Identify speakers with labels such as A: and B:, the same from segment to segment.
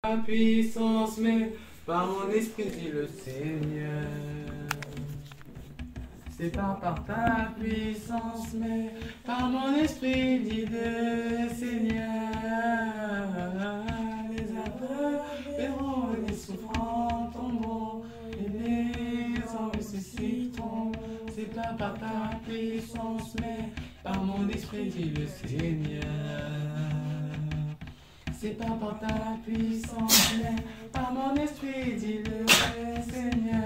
A: Ta puissance, mais par mon esprit, dit le Seigneur. C'est pas par ta puissance, mais par mon esprit, dit le Seigneur. Les aveugles verront, les souffrants tomberont, et les hommes ressusciteront. C'est pas par ta puissance, mais par mon esprit, dit le Seigneur. C'est pas par ta puissance, mais par mon esprit, dit le Seigneur.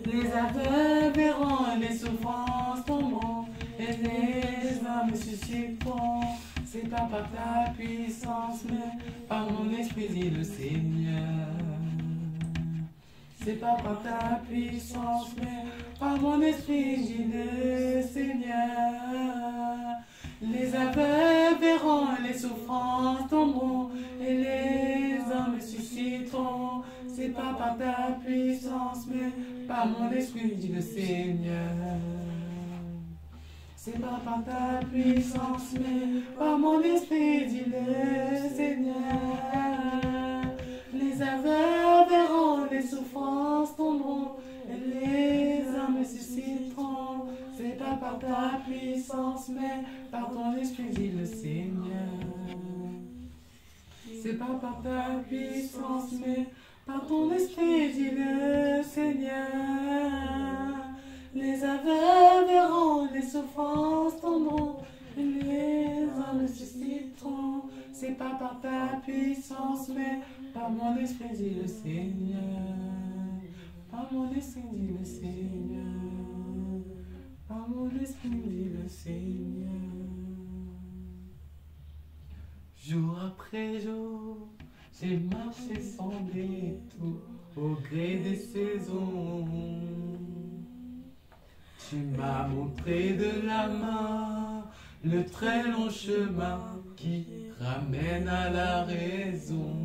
A: Les aveugles verront, les souffrances tomberont, et les hommes ressusciteront. C'est pas par ta puissance, mais par mon esprit, dit le Seigneur. C'est pas par ta puissance, mais par mon esprit, dit le Seigneur. Les aveugles verront, les souffrances tomberont, et les hommes ressusciteront. C'est pas par ta puissance, mais par mon esprit, dit le Seigneur. C'est pas par ta puissance, mais par mon esprit, dit le Seigneur. Les aveugles verront, les souffrances tomberont, et les hommes ressusciteront. C'est pas par ta puissance, mais par ton esprit, dit le Seigneur. C'est pas par ta puissance, mais par ton esprit, dit le Seigneur. Les aveugles verront, les souffrances tomberont, et les hommes ressusciteront. C'est pas par ta puissance, mais par mon esprit, dit le Seigneur. Par mon esprit, dit le Seigneur. Par mon esprit, dit le Seigneur. Jour après jour, j'ai marché sans détour au gré des saisons. Tu m'as montré de la main le très long chemin qui ramène à la raison.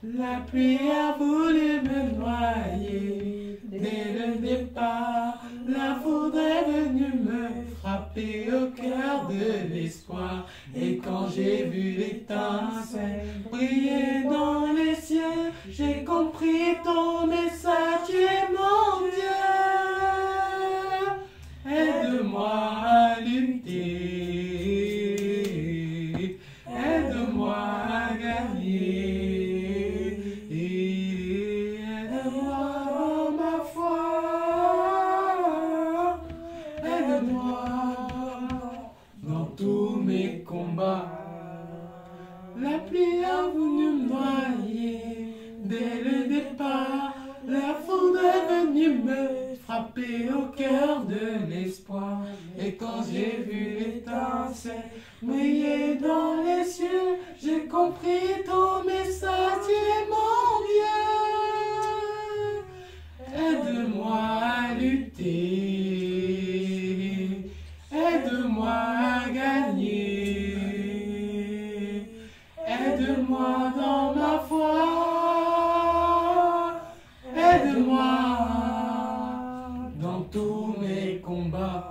A: La pluie a voulu me noyer dès le départ. La foudre est venue me frapper au cœur de l'espoir. Et quand j'ai vu l'étincelle briller dans les cieux, j'ai compris ton message, tu es mon Dieu. Aide-moi à lutter, aide-moi à gagner, aide-moi dans ma foi, aide-moi dans tous mes combats. La pluie a voulu me noyer dès le départ, la foudre est venue me frapper au cœur de l'espoir. Et quand j'ai vu l'étincelle briller dans les cieux, j'ai compris ton message, tu es mon Dieu. Aide-moi à lutter, aide-moi à gagner, aide-moi dans ma foi, aide-moi dans tous mes combats.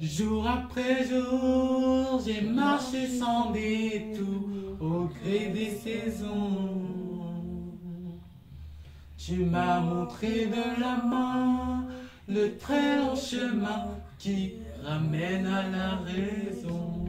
A: Jour après jour, j'ai marché sans détour au gré des saisons. Tu m'as montré de la main le très long chemin qui ramène à la raison.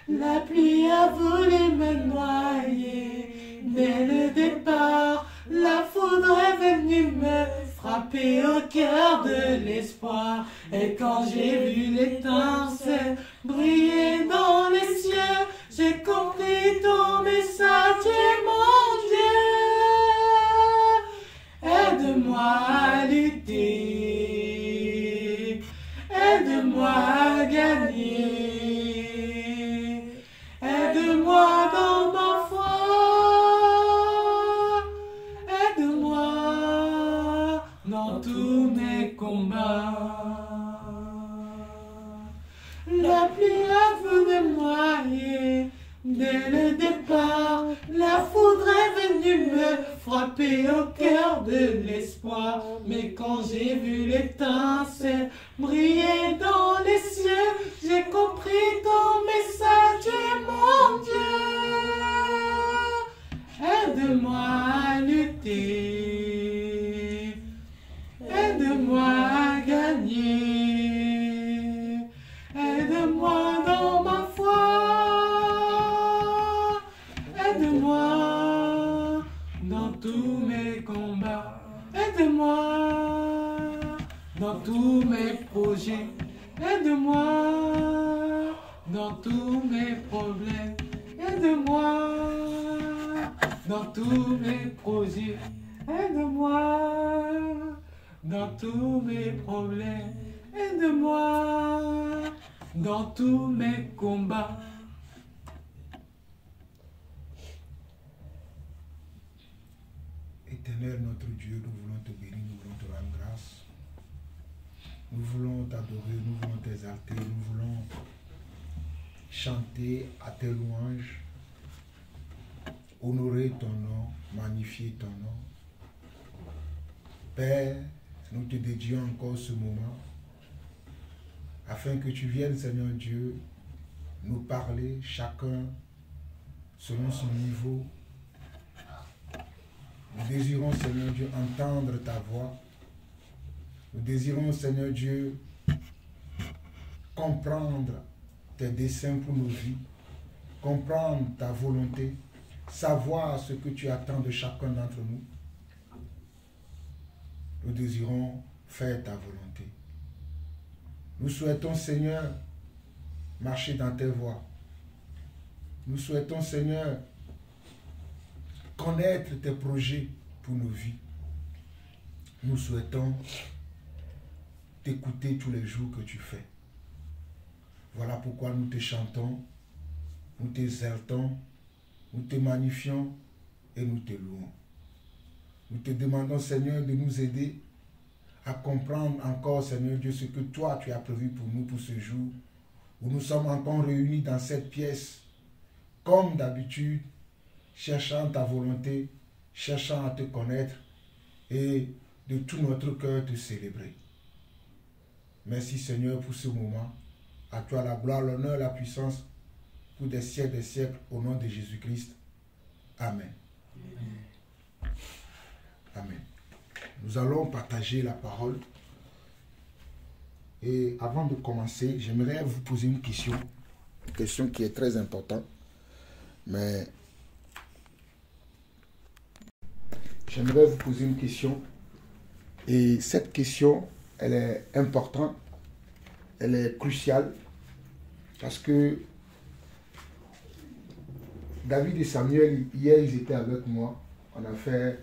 A: La pluie a voulu me noyer dès le départ, la foudre est venue me frapper au cœur de l'espoir. Et quand j'ai vu l'étincelle briller dans les cieux, j'ai compris ton message, tu es mon Dieu. Aide-moi à lutter, aide-moi à gagner, aide-moi dans ma foi, aide-moi dans tous mes combats. La pluie a voulu me noyer dès le départ, la foudre est venue me frapper au cœur de l'espoir. Mais quand j'ai vu l'étincelle briller dans les cieux, j'ai compris ton message, tu es dans tous mes projets. Aide-moi dans tous mes problèmes. Aide-moi dans tous mes projets. Aide-moi dans tous mes problèmes. Aide-moi dans tous mes combats.
B: Éternel notre Dieu, nous voulons te bénir, nous voulons te rendre grâce. Nous voulons t'adorer, nous voulons t'exalter, nous voulons chanter à tes louanges, honorer ton nom, magnifier ton nom. Père, nous te dédions encore ce moment afin que tu viennes, Seigneur Dieu, nous parler chacun selon son niveau. Nous désirons, Seigneur Dieu, entendre ta voix. Nous désirons, Seigneur Dieu, comprendre tes desseins pour nos vies, comprendre ta volonté, savoir ce que tu attends de chacun d'entre nous. Nous désirons faire ta volonté. Nous souhaitons, Seigneur, marcher dans tes voies. Nous souhaitons, Seigneur, connaître tes projets pour nos vies. Nous souhaitons t'écouter tous les jours que tu fais. Voilà pourquoi nous te chantons, nous t'exaltons, nous te magnifions et nous te louons. Nous te demandons, Seigneur, de nous aider à comprendre encore, Seigneur Dieu, ce que toi tu as prévu pour nous pour ce jour, où nous sommes encore réunis dans cette pièce, comme d'habitude, cherchant ta volonté, cherchant à te connaître et de tout notre cœur te célébrer. Merci Seigneur pour ce moment. À toi la gloire, l'honneur, la puissance pour des siècles, au nom de Jésus-Christ. Amen. Amen. Nous allons partager la parole. Et avant de commencer, j'aimerais vous poser une question qui est très importante. Mais j'aimerais vous poser une question. Et cette question, elle est importante. Elle est cruciale. Parce que David et Samuel, hier, ils étaient avec moi. On a fait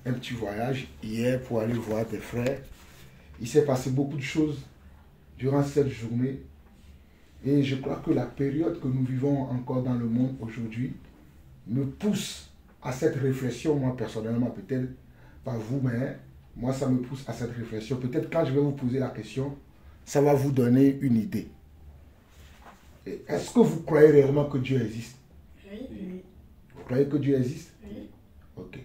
B: un petit voyage hier pour aller voir tes frères. Il s'est passé beaucoup de choses durant cette journée. Et je crois que la période que nous vivons encore dans le monde aujourd'hui me pousse à cette réflexion, moi personnellement, peut-être pas vous, mais moi ça me pousse à cette réflexion. Peut-être quand je vais vous poser la question, ça va vous donner une idée. Est-ce que vous croyez réellement que Dieu existe?
C: Oui.
B: Vous croyez que Dieu existe?
C: Oui.
B: Ok.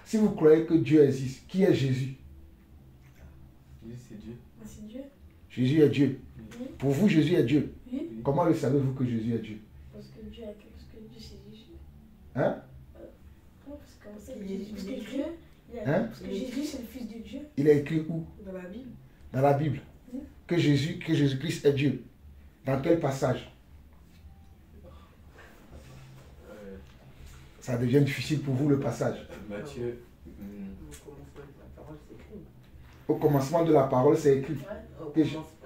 B: Si vous croyez que Dieu existe, qui est Jésus?
D: Jésus, c'est Dieu.
C: C'est Dieu.
B: Jésus est Dieu.
C: Oui.
B: Pour vous, Jésus est Dieu.
C: Oui.
B: Comment le savez-vous que Jésus est Dieu?
C: Parce que Dieu c'est Jésus.
B: Hein?
C: Non, parce que Dieu,
B: Hein?
C: parce que Jésus c'est le Fils de Dieu.
B: Il est écrit où?
C: Dans la Bible.
B: Dans la Bible.
C: Oui.
B: Que Jésus-Christ est Dieu. Dans quel passage? Ça devient difficile pour vous le passage.
D: Matthieu.
B: Au commencement de la parole, c'est écrit.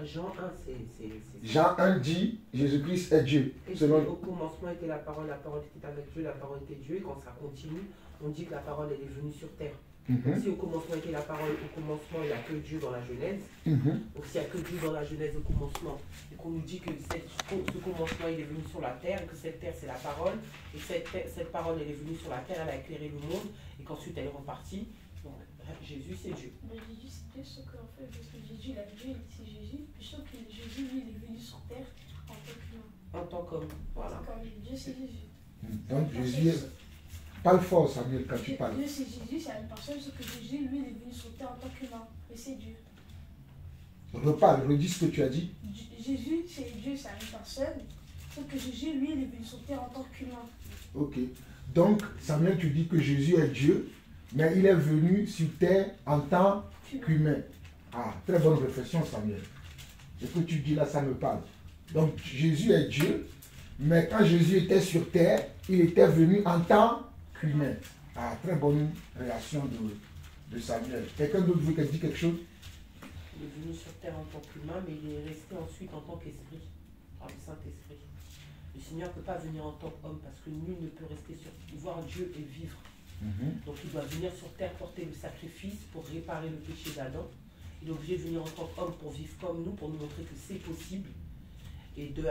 E: Jean 1, c'est...
B: Jean 1 dit, Jésus-Christ est Dieu.
E: Et
B: Selon...
E: au commencement était la parole était avec Dieu, la parole était Dieu. Et quand ça continue, on dit que la parole elle est venue sur terre. Donc, si au commencement était la parole, au commencement il n'y a que Dieu dans la Genèse. Donc s'il n'y a que Dieu dans la Genèse au commencement, et qu'on nous dit que ce commencement il est venu sur la terre, que cette terre c'est la parole, et cette parole elle est venue sur la terre, elle a éclairé le monde, et qu'ensuite elle est repartie. Donc Jésus c'est Dieu.
C: Mais Jésus c'est Dieu, ce qu'en fait, parce que Jésus, il a Dieu, c'est Jésus. Puis sauf que Jésus, lui, il est venu sur terre en tant qu'humain.
E: En tant qu'homme. Voilà.
C: Comme Dieu c'est Jésus.
B: Donc Jésus est... Parle fort, Samuel, quand tu parles.
C: Dieu c'est Jésus, c'est une personne, sauf que Jésus, lui, il est venu sur terre en tant qu'humain. Et c'est Dieu.
B: Reparle, redis ce que tu as dit.
C: Jésus, c'est Dieu, c'est une personne. Sauf que Jésus, lui, il est venu sur terre en tant qu'humain.
B: Ok. Donc, Samuel, tu dis que Jésus est Dieu, mais il est venu sur terre en tant qu'humain. Ah, très bonne réflexion, Samuel. Ce que tu dis là, ça me parle. Donc, Jésus est Dieu, mais quand Jésus était sur terre, il était venu en tant qu'humain. Ah, très bonne réaction de Samuel. Quelqu'un d'autre veut dire quelque chose?
E: Il est venu sur terre en tant qu'humain, mais il est resté ensuite en tant qu'esprit, par le Saint-Esprit. Le Seigneur ne peut pas venir en tant qu'homme parce que nul ne peut rester voir Dieu et vivre. Donc il doit venir sur terre porter le sacrifice pour réparer le péché d'Adam. Il est obligé de venir en tant qu'homme pour vivre comme nous, pour nous montrer que c'est possible et de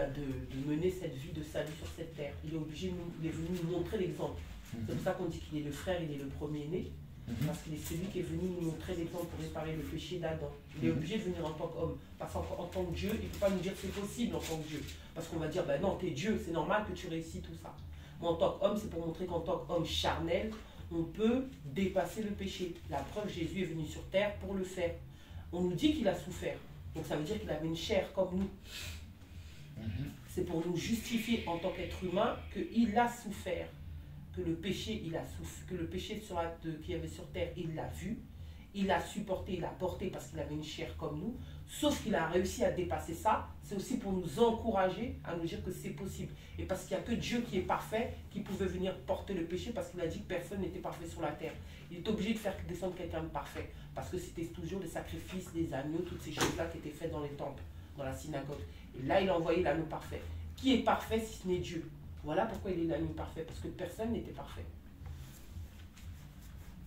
E: mener cette vie de salut sur cette terre. Il est obligé, il est venu nous montrer l'exemple. C'est pour ça qu'on dit qu'il est le frère, il est le premier-né, parce qu'il est celui qui est venu nous montrer l'exemple pour réparer le péché d'Adam. Il est obligé de venir en tant qu'homme, parce qu'en tant que Dieu, il ne peut pas nous dire que c'est possible en tant que Dieu. Parce qu'on va dire, ben non, t'es Dieu, c'est normal que tu réussis tout ça. Mais en tant qu'homme, c'est pour montrer qu'en tant qu'homme charnel, on peut dépasser le péché. La preuve, Jésus est venu sur terre pour le faire. On nous dit qu'il a souffert. Donc ça veut dire qu'il avait une chair comme nous. C'est pour nous justifier en tant qu'être humain qu'il a souffert. Que le péché, il a souffert. Que le péché qu'il y avait sur terre, il l'a vu. Il a supporté, il a porté parce qu'il avait une chair comme nous. Sauf qu'il a réussi à dépasser ça. C'est aussi pour nous encourager à nous dire que c'est possible. Et parce qu'il n'y a que Dieu qui est parfait, qui pouvait venir porter le péché parce qu'il a dit que personne n'était parfait sur la terre. Il est obligé de faire descendre quelqu'un de parfait. Parce que c'était toujours des sacrifices, des agneaux, toutes ces choses-là qui étaient faites dans les temples, dans la synagogue. Et là, il a envoyé l'agneau parfait. Qui est parfait si ce n'est Dieu? Voilà pourquoi il est l'agneau parfait. Parce que personne n'était parfait.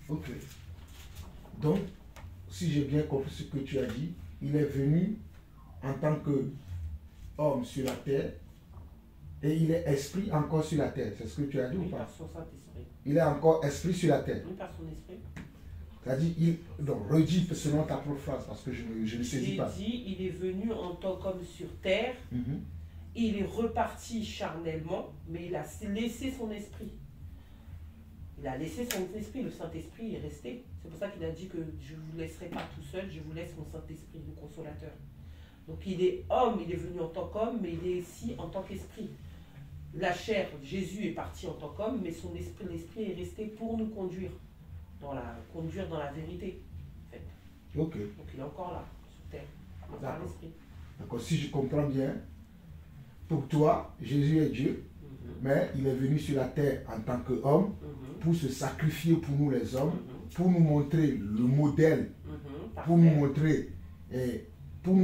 B: Ok. Donc, si j'ai bien compris ce que tu as dit, il est venu en tant qu'homme sur la terre et il est esprit encore sur la terre. C'est ce que tu as dit ou pas?
E: Par son Saint-Esprit.
B: Il est encore esprit sur la terre.
E: Oui, par son esprit.
B: C'est-à-dire, donc, redis selon ta propre phrase parce que je ne saisis pas.
E: Il dit, il est venu en tant qu'homme sur terre, il est reparti charnellement, mais il a laissé son esprit. Il a laissé son esprit, le Saint-Esprit est resté. C'est pour ça qu'il a dit que je ne vous laisserai pas tout seul, je vous laisse mon Saint-Esprit, le consolateur. Donc il est homme, il est venu en tant qu'homme, mais il est ici en tant qu'esprit. La chair, Jésus est parti en tant qu'homme, mais son esprit, l'esprit est resté pour nous conduire dans la vérité. En fait.
B: Ok.
E: Donc il est encore là, sur terre, par l'esprit.
B: D'accord, si je comprends bien, pour toi, Jésus est Dieu, mais il est venu sur la terre en tant qu'homme pour se sacrifier pour nous les hommes, pour nous montrer le modèle, pour nous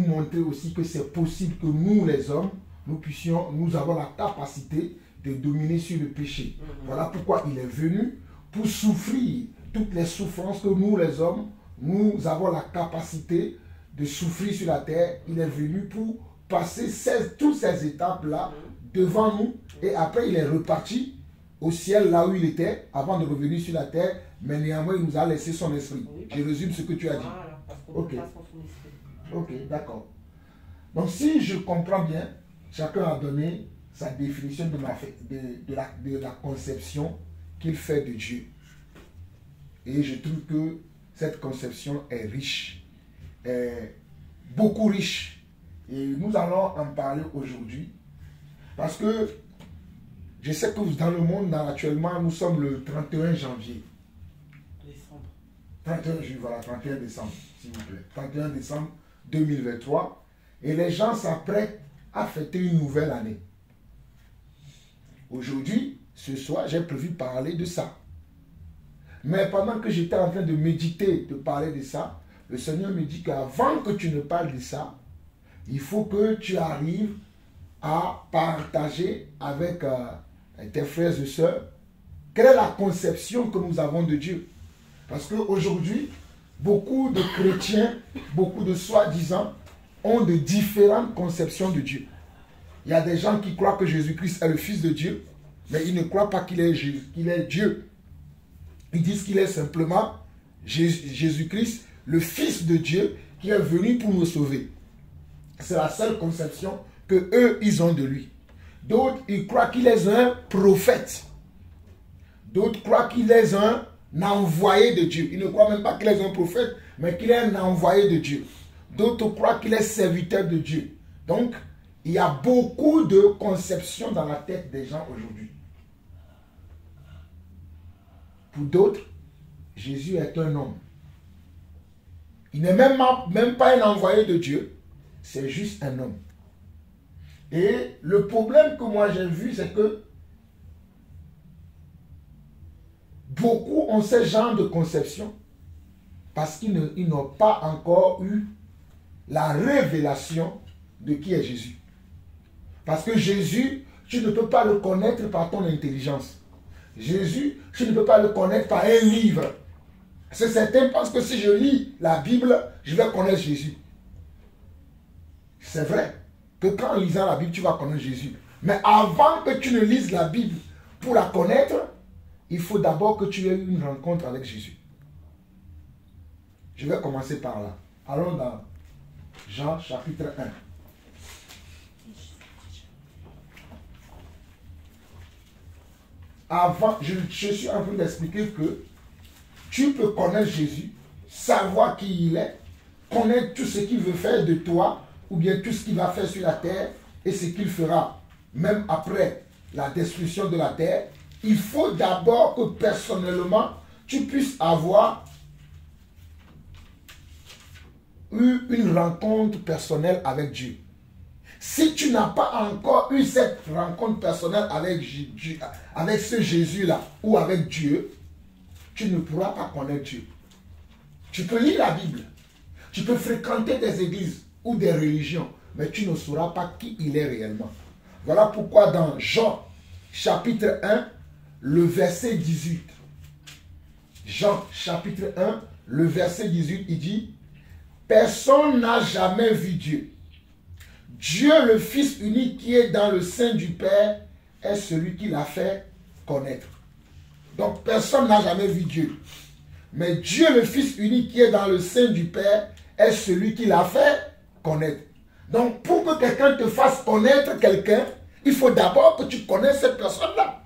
B: montrer aussi que c'est possible que nous les hommes, nous avons la capacité de dominer sur le péché. Voilà pourquoi il est venu pour souffrir toutes les souffrances que nous les hommes, nous avons la capacité de souffrir sur la terre. Il est venu pour passer toutes ces étapes-là devant nous et après il est reparti au ciel là où il était avant de revenir sur la terre, mais néanmoins il nous a laissé son esprit. Oui, je résume ce que tu as dit.
E: Voilà, parce qu'on peut pas sans son esprit.
B: Ok, d'accord. Donc si je comprends bien, chacun a donné sa définition de la conception qu'il fait de Dieu. Et je trouve que cette conception est riche, est beaucoup riche. Et nous allons en parler aujourd'hui. Parce que je sais que dans le monde, actuellement, nous sommes le 31 janvier.
E: Décembre.
B: 31 décembre, s'il vous plaît. 31 décembre 2023. Et les gens s'apprêtent à fêter une nouvelle année. Aujourd'hui, ce soir, j'ai prévu parler de ça. Mais pendant que j'étais en train de méditer, de parler de ça, le Seigneur me dit qu'avant que tu ne parles de ça, il faut que tu arrives à partager avec tes frères et sœurs quelle est la conception que nous avons de Dieu. Parce qu'aujourd'hui, beaucoup de chrétiens, beaucoup de soi-disant, ont de différentes conceptions de Dieu. Il y a des gens qui croient que Jésus-Christ est le Fils de Dieu, mais ils ne croient pas qu'il est Dieu. Ils disent qu'il est simplement Jésus-Christ, le Fils de Dieu, qui est venu pour nous sauver. C'est la seule conception que eux, ils ont de lui. D'autres, ils croient qu'il est un prophète. D'autres croient qu'il est un envoyé de Dieu. Ils ne croient même pas qu'il est un prophète, mais qu'il est un envoyé de Dieu. D'autres croient qu'il est serviteur de Dieu. Donc, il y a beaucoup de conceptions dans la tête des gens aujourd'hui. Pour d'autres, Jésus est un homme. Il n'est même pas un envoyé de Dieu. C'est juste un homme. Et le problème que moi j'ai vu, c'est que beaucoup ont ce genre de conception parce qu'ils n'ont pas encore eu la révélation de qui est Jésus. Parce que Jésus, tu ne peux pas le connaître par ton intelligence. Jésus, tu ne peux pas le connaître par un livre. C'est certain parce que si je lis la Bible, je vais connaître Jésus. C'est vrai que quand en lisant la Bible, tu vas connaître Jésus. Mais avant que tu ne lises la Bible pour la connaître, il faut d'abord que tu aies eu une rencontre avec Jésus. Je vais commencer par là. Allons dans Jean chapitre 1. Avant, je suis en train d'expliquer que tu peux connaître Jésus, savoir qui il est, connaître tout ce qu'il veut faire de toi, ou bien tout ce qu'il va faire sur la terre, et ce qu'il fera, même après la destruction de la terre. Il faut d'abord que personnellement, tu puisses avoir eu une rencontre personnelle avec Dieu. Si tu n'as pas encore eu cette rencontre personnelle avec ce Jésus-là, ou avec Dieu, tu ne pourras pas connaître Dieu. Tu peux lire la Bible, tu peux fréquenter des églises ou des religions, mais tu ne sauras pas qui il est réellement. Voilà pourquoi dans Jean chapitre 1, le verset 18, Jean chapitre 1, le verset 18, il dit: personne n'a jamais vu Dieu. Dieu, le Fils unique qui est dans le sein du Père, est celui qui l'a fait connaître. Donc personne n'a jamais vu Dieu. Mais Dieu, le Fils unique qui est dans le sein du Père, est celui qui l'a fait connaître. Donc pour que quelqu'un te fasse connaître quelqu'un, il faut d'abord que tu connaisses cette personne-là.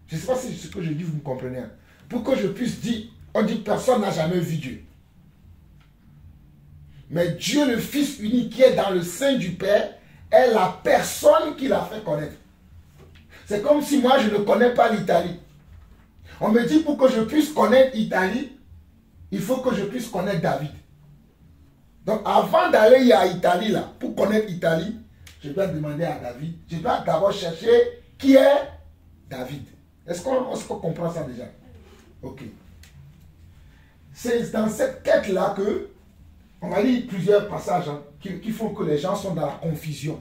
B: Je ne sais pas si ce que je dis, vous me comprenez. Pour que je puisse dire, on dit personne n'a jamais vu Dieu. Mais Dieu, le Fils unique qui est dans le sein du Père, est la personne qui l'a fait connaître. C'est comme si moi je ne connais pas l'Italie. On me dit pour que je puisse connaître l'Italie, il faut que je puisse connaître David. Donc avant d'aller à l'Italie, là, pour connaître l'Italie, je dois demander à David, je dois d'abord chercher qui est David. Est-ce qu'on comprend ça déjà? Ok. C'est dans cette quête-là que on va lire plusieurs passages qui font que les gens sont dans la confusion.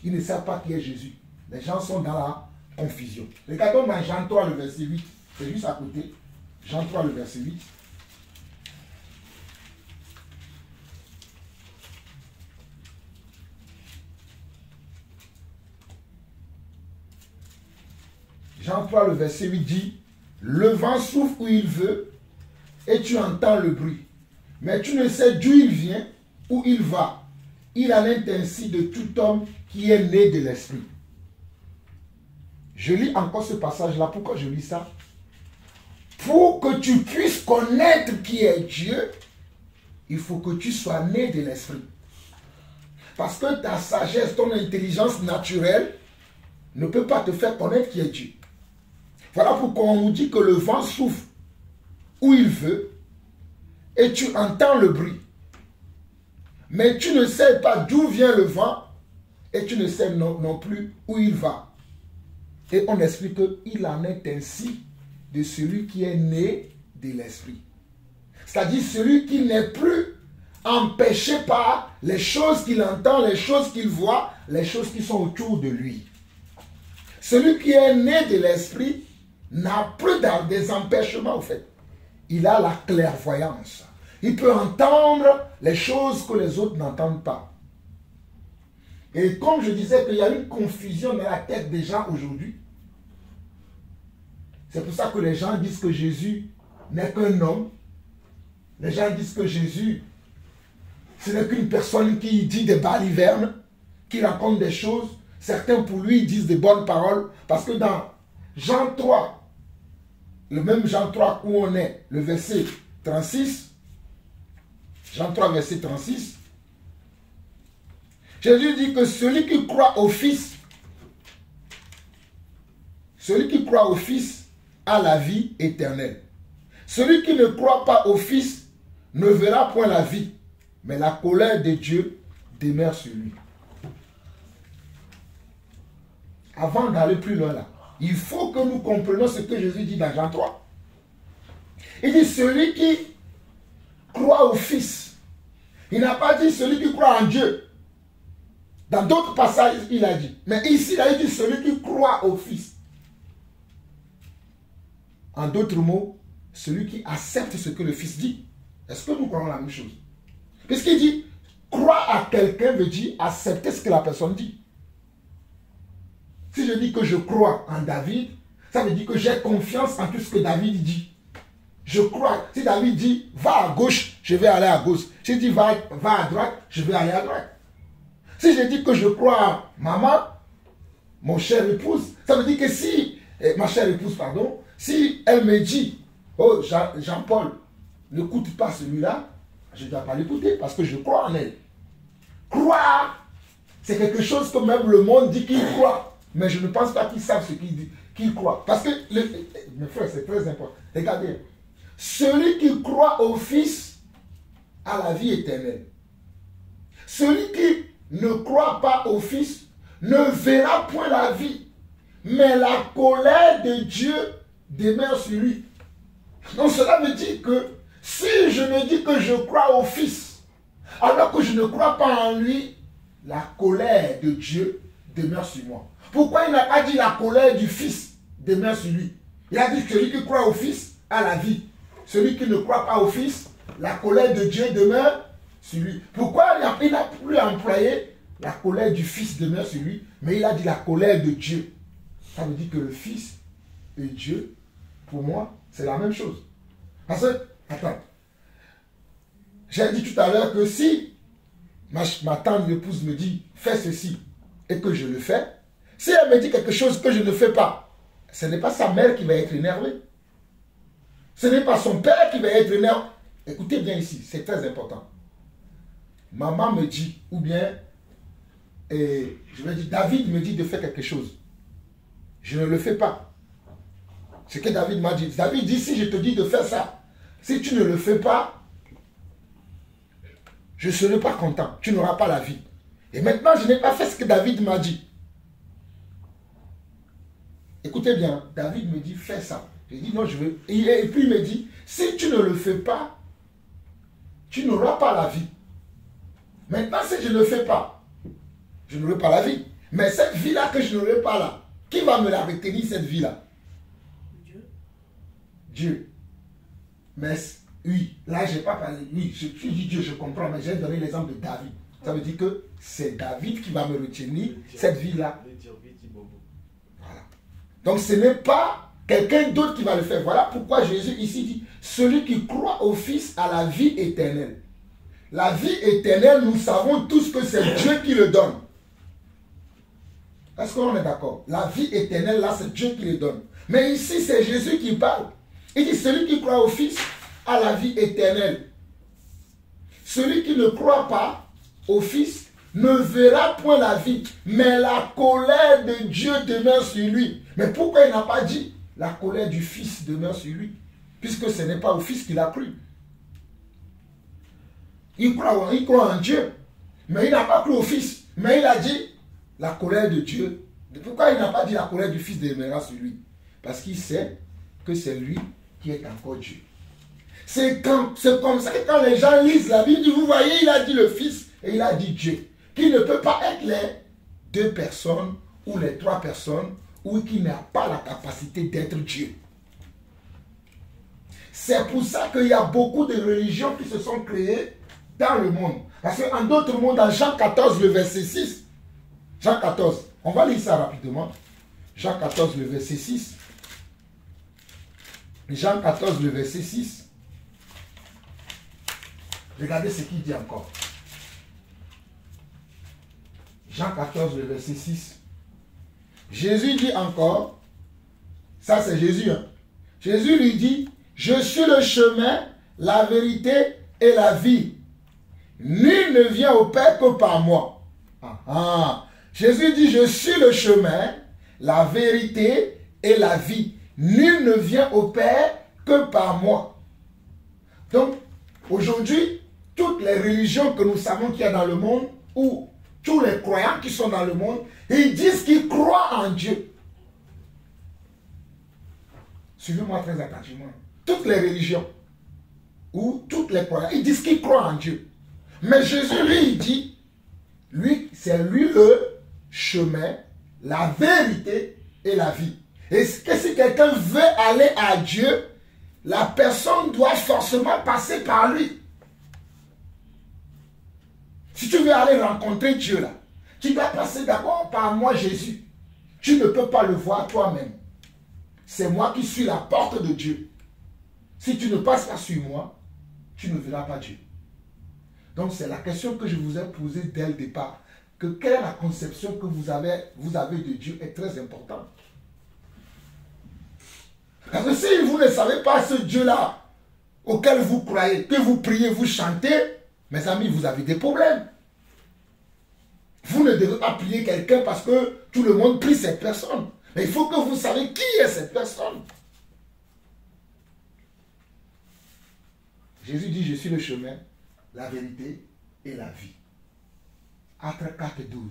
B: Ils ne savent pas qui est Jésus. Les gens sont dans la confusion. Regardons dans Jean 3, le verset 8. C'est juste à côté. Jean 3, le verset 8. Jean 3, le verset 8 dit: le vent souffle où il veut et tu entends le bruit. Mais tu ne sais d'où il vient, où il va. Il en est ainsi de tout homme qui est né de l'esprit. Je lis encore ce passage-là. Pourquoi je lis ça? Pour que tu puisses connaître qui est Dieu, il faut que tu sois né de l'esprit. Parce que ta sagesse, ton intelligence naturelle ne peut pas te faire connaître qui est Dieu. Voilà pourquoi on nous dit que le vent souffle où il veut et tu entends le bruit. Mais tu ne sais pas d'où vient le vent et tu ne sais non plus où il va. Et on explique qu'il en est ainsi de celui qui est né de l'esprit. C'est-à-dire celui qui n'est plus empêché par les choses qu'il entend, les choses qu'il voit, les choses qui sont autour de lui. Celui qui est né de l'esprit n'a plus des empêchements, en fait. Il a la clairvoyance. Il peut entendre les choses que les autres n'entendent pas. Et comme je disais qu'il y a une confusion dans la tête des gens aujourd'hui, c'est pour ça que les gens disent que Jésus n'est qu'un homme. Les gens disent que Jésus, ce n'est qu'une personne qui dit des balivernes, qui raconte des choses. Certains pour lui disent des bonnes paroles. Parce que dans Jean 3, le même Jean 3 où on est, le verset 36, Jean 3, verset 36, Jésus dit que celui qui croit au Fils a la vie éternelle. Celui qui ne croit pas au Fils ne verra point la vie, mais la colère de Dieu demeure sur lui. Avant d'aller plus loin là, il faut que nous comprenions ce que Jésus dit dans Jean 3. Il dit celui qui croit au Fils. Il n'a pas dit celui qui croit en Dieu. Dans d'autres passages, il a dit. Mais ici, il a dit celui qui croit au Fils. En d'autres mots, celui qui accepte ce que le Fils dit. Est-ce que nous croyons la même chose? Puisqu'il dit, croire à quelqu'un veut dire accepter ce que la personne dit. Si je dis que je crois en David, ça veut dire que j'ai confiance en tout ce que David dit. Je crois. Si David dit, va à gauche, je vais aller à gauche. S'il dit, va à droite, je vais aller à droite. Si je dis que je crois à maman, mon cher épouse, ça veut dire que si, ma chère épouse, pardon, si elle me dit, oh Jean-Paul, n'écoute pas celui-là, je ne dois pas l'écouter parce que je crois en elle. Croire, c'est quelque chose que même le monde dit qu'il croit. Mais je ne pense pas qu'ils savent ce qu'ils croient. Parce que, mes frères, c'est très important. Regardez, celui qui croit au Fils a la vie éternelle. Celui qui ne croit pas au Fils ne verra point la vie, mais la colère de Dieu demeure sur lui. Donc cela veut dire que si je me dis que je crois au Fils, alors que je ne crois pas en lui, la colère de Dieu demeure sur moi. Pourquoi il n'a pas dit la colère du Fils demeure sur lui? Il a dit que celui qui croit au Fils a la vie. Celui qui ne croit pas au Fils, la colère de Dieu demeure sur lui. Pourquoi il n'a plus employé la colère du Fils demeure sur lui, mais il a dit la colère de Dieu? Ça veut dire que le Fils et Dieu, pour moi, c'est la même chose. Parce que, attends, j'ai dit tout à l'heure que si ma tante épouse me dit fais ceci et que je le fais, si elle me dit quelque chose que je ne fais pas, ce n'est pas sa mère qui va être énervée. Ce n'est pas son père qui va être énervé. Écoutez bien ici, c'est très important. Maman me dit, ou bien, je vais dire, David me dit de faire quelque chose. Je ne le fais pas. Ce que David m'a dit. David dit, si je te dis de faire ça, si tu ne le fais pas, je ne serai pas content. Tu n'auras pas la vie. Et maintenant, je n'ai pas fait ce que David m'a dit. Écoutez bien, David me dit, fais ça. J'ai dit, non, je veux. Et puis il me dit, si tu ne le fais pas, tu n'auras pas la vie. Maintenant, si je ne le fais pas, je n'aurai pas la vie. Mais cette vie-là que je n'aurai pas là, qui va me la retenir, cette vie-là?
C: Dieu.
B: Dieu. Mais oui, là, je n'ai pas parlé. Oui, je dis Dieu, je comprends, mais j'ai donné l'exemple de David. Ça veut dire que c'est David qui va me retenir cette vie-là. Voilà. Donc, ce n'est pas quelqu'un d'autre qui va le faire. Voilà pourquoi Jésus ici dit, celui qui croit au Fils a la vie éternelle. La vie éternelle, nous savons tous que c'est Dieu qui le donne. Est-ce qu'on est d'accord? La vie éternelle, là, c'est Dieu qui le donne. Mais ici, c'est Jésus qui parle. Il dit, celui qui croit au Fils a la vie éternelle. Celui qui ne croit pas au Fils ne verra point la vie, mais la colère de Dieu demeure sur lui. Mais pourquoi il n'a pas dit la colère du Fils demeure sur lui? Puisque ce n'est pas au Fils qu'il a cru. Il croit en Dieu, mais il n'a pas cru au Fils. Mais il a dit la colère de Dieu. Pourquoi il n'a pas dit la colère du Fils demeurera sur lui? Parce qu'il sait que c'est lui qui est encore Dieu. C'est comme ça que quand les gens lisent la Bible, vous voyez, il a dit le Fils et il a dit Dieu. Qui ne peut pas être les deux personnes ou les trois personnes ou qui n'a pas la capacité d'être Dieu. C'est pour ça qu'il y a beaucoup de religions qui se sont créées dans le monde. Parce qu'en d'autres mots, dans Jean 14, le verset 6, Jean 14, on va lire ça rapidement. Jean 14, le verset 6. Jean 14, le verset 6. Regardez ce qu'il dit encore. Jean 14, le verset 6. Jésus dit encore, ça c'est Jésus, hein. Jésus lui dit, je suis le chemin, la vérité et la vie. Nul ne vient au Père que par moi. Jésus dit, je suis le chemin, la vérité et la vie. Nul ne vient au Père que par moi. Donc, aujourd'hui, toutes les religions que nous savons qu'il y a dans le monde, ou tous les croyants qui sont dans le monde, ils disent qu'ils croient en Dieu. Suivez-moi très attentivement. Toutes les religions, ou toutes les croyants, ils disent qu'ils croient en Dieu. Mais Jésus, lui, il dit, c'est lui le chemin, la vérité et la vie. Et que si quelqu'un veut aller à Dieu, la personne doit forcément passer par lui. Si tu veux aller rencontrer Dieu là, tu dois passer d'abord par moi, Jésus. Tu ne peux pas le voir toi-même. C'est moi qui suis la porte de Dieu. Si tu ne passes pas sur moi, tu ne verras pas Dieu. Donc c'est la question que je vous ai posée dès le départ. Que quelle est la conception que vous avez de Dieu est très importante. Parce que si vous ne savez pas ce Dieu-là auquel vous croyez, que vous priez, vous chantez, mes amis, vous avez des problèmes. Vous ne devez pas prier quelqu'un parce que tout le monde prie cette personne. Mais il faut que vous sachiez qui est cette personne. Jésus dit, je suis le chemin, la vérité et la vie. Actes 4, 12.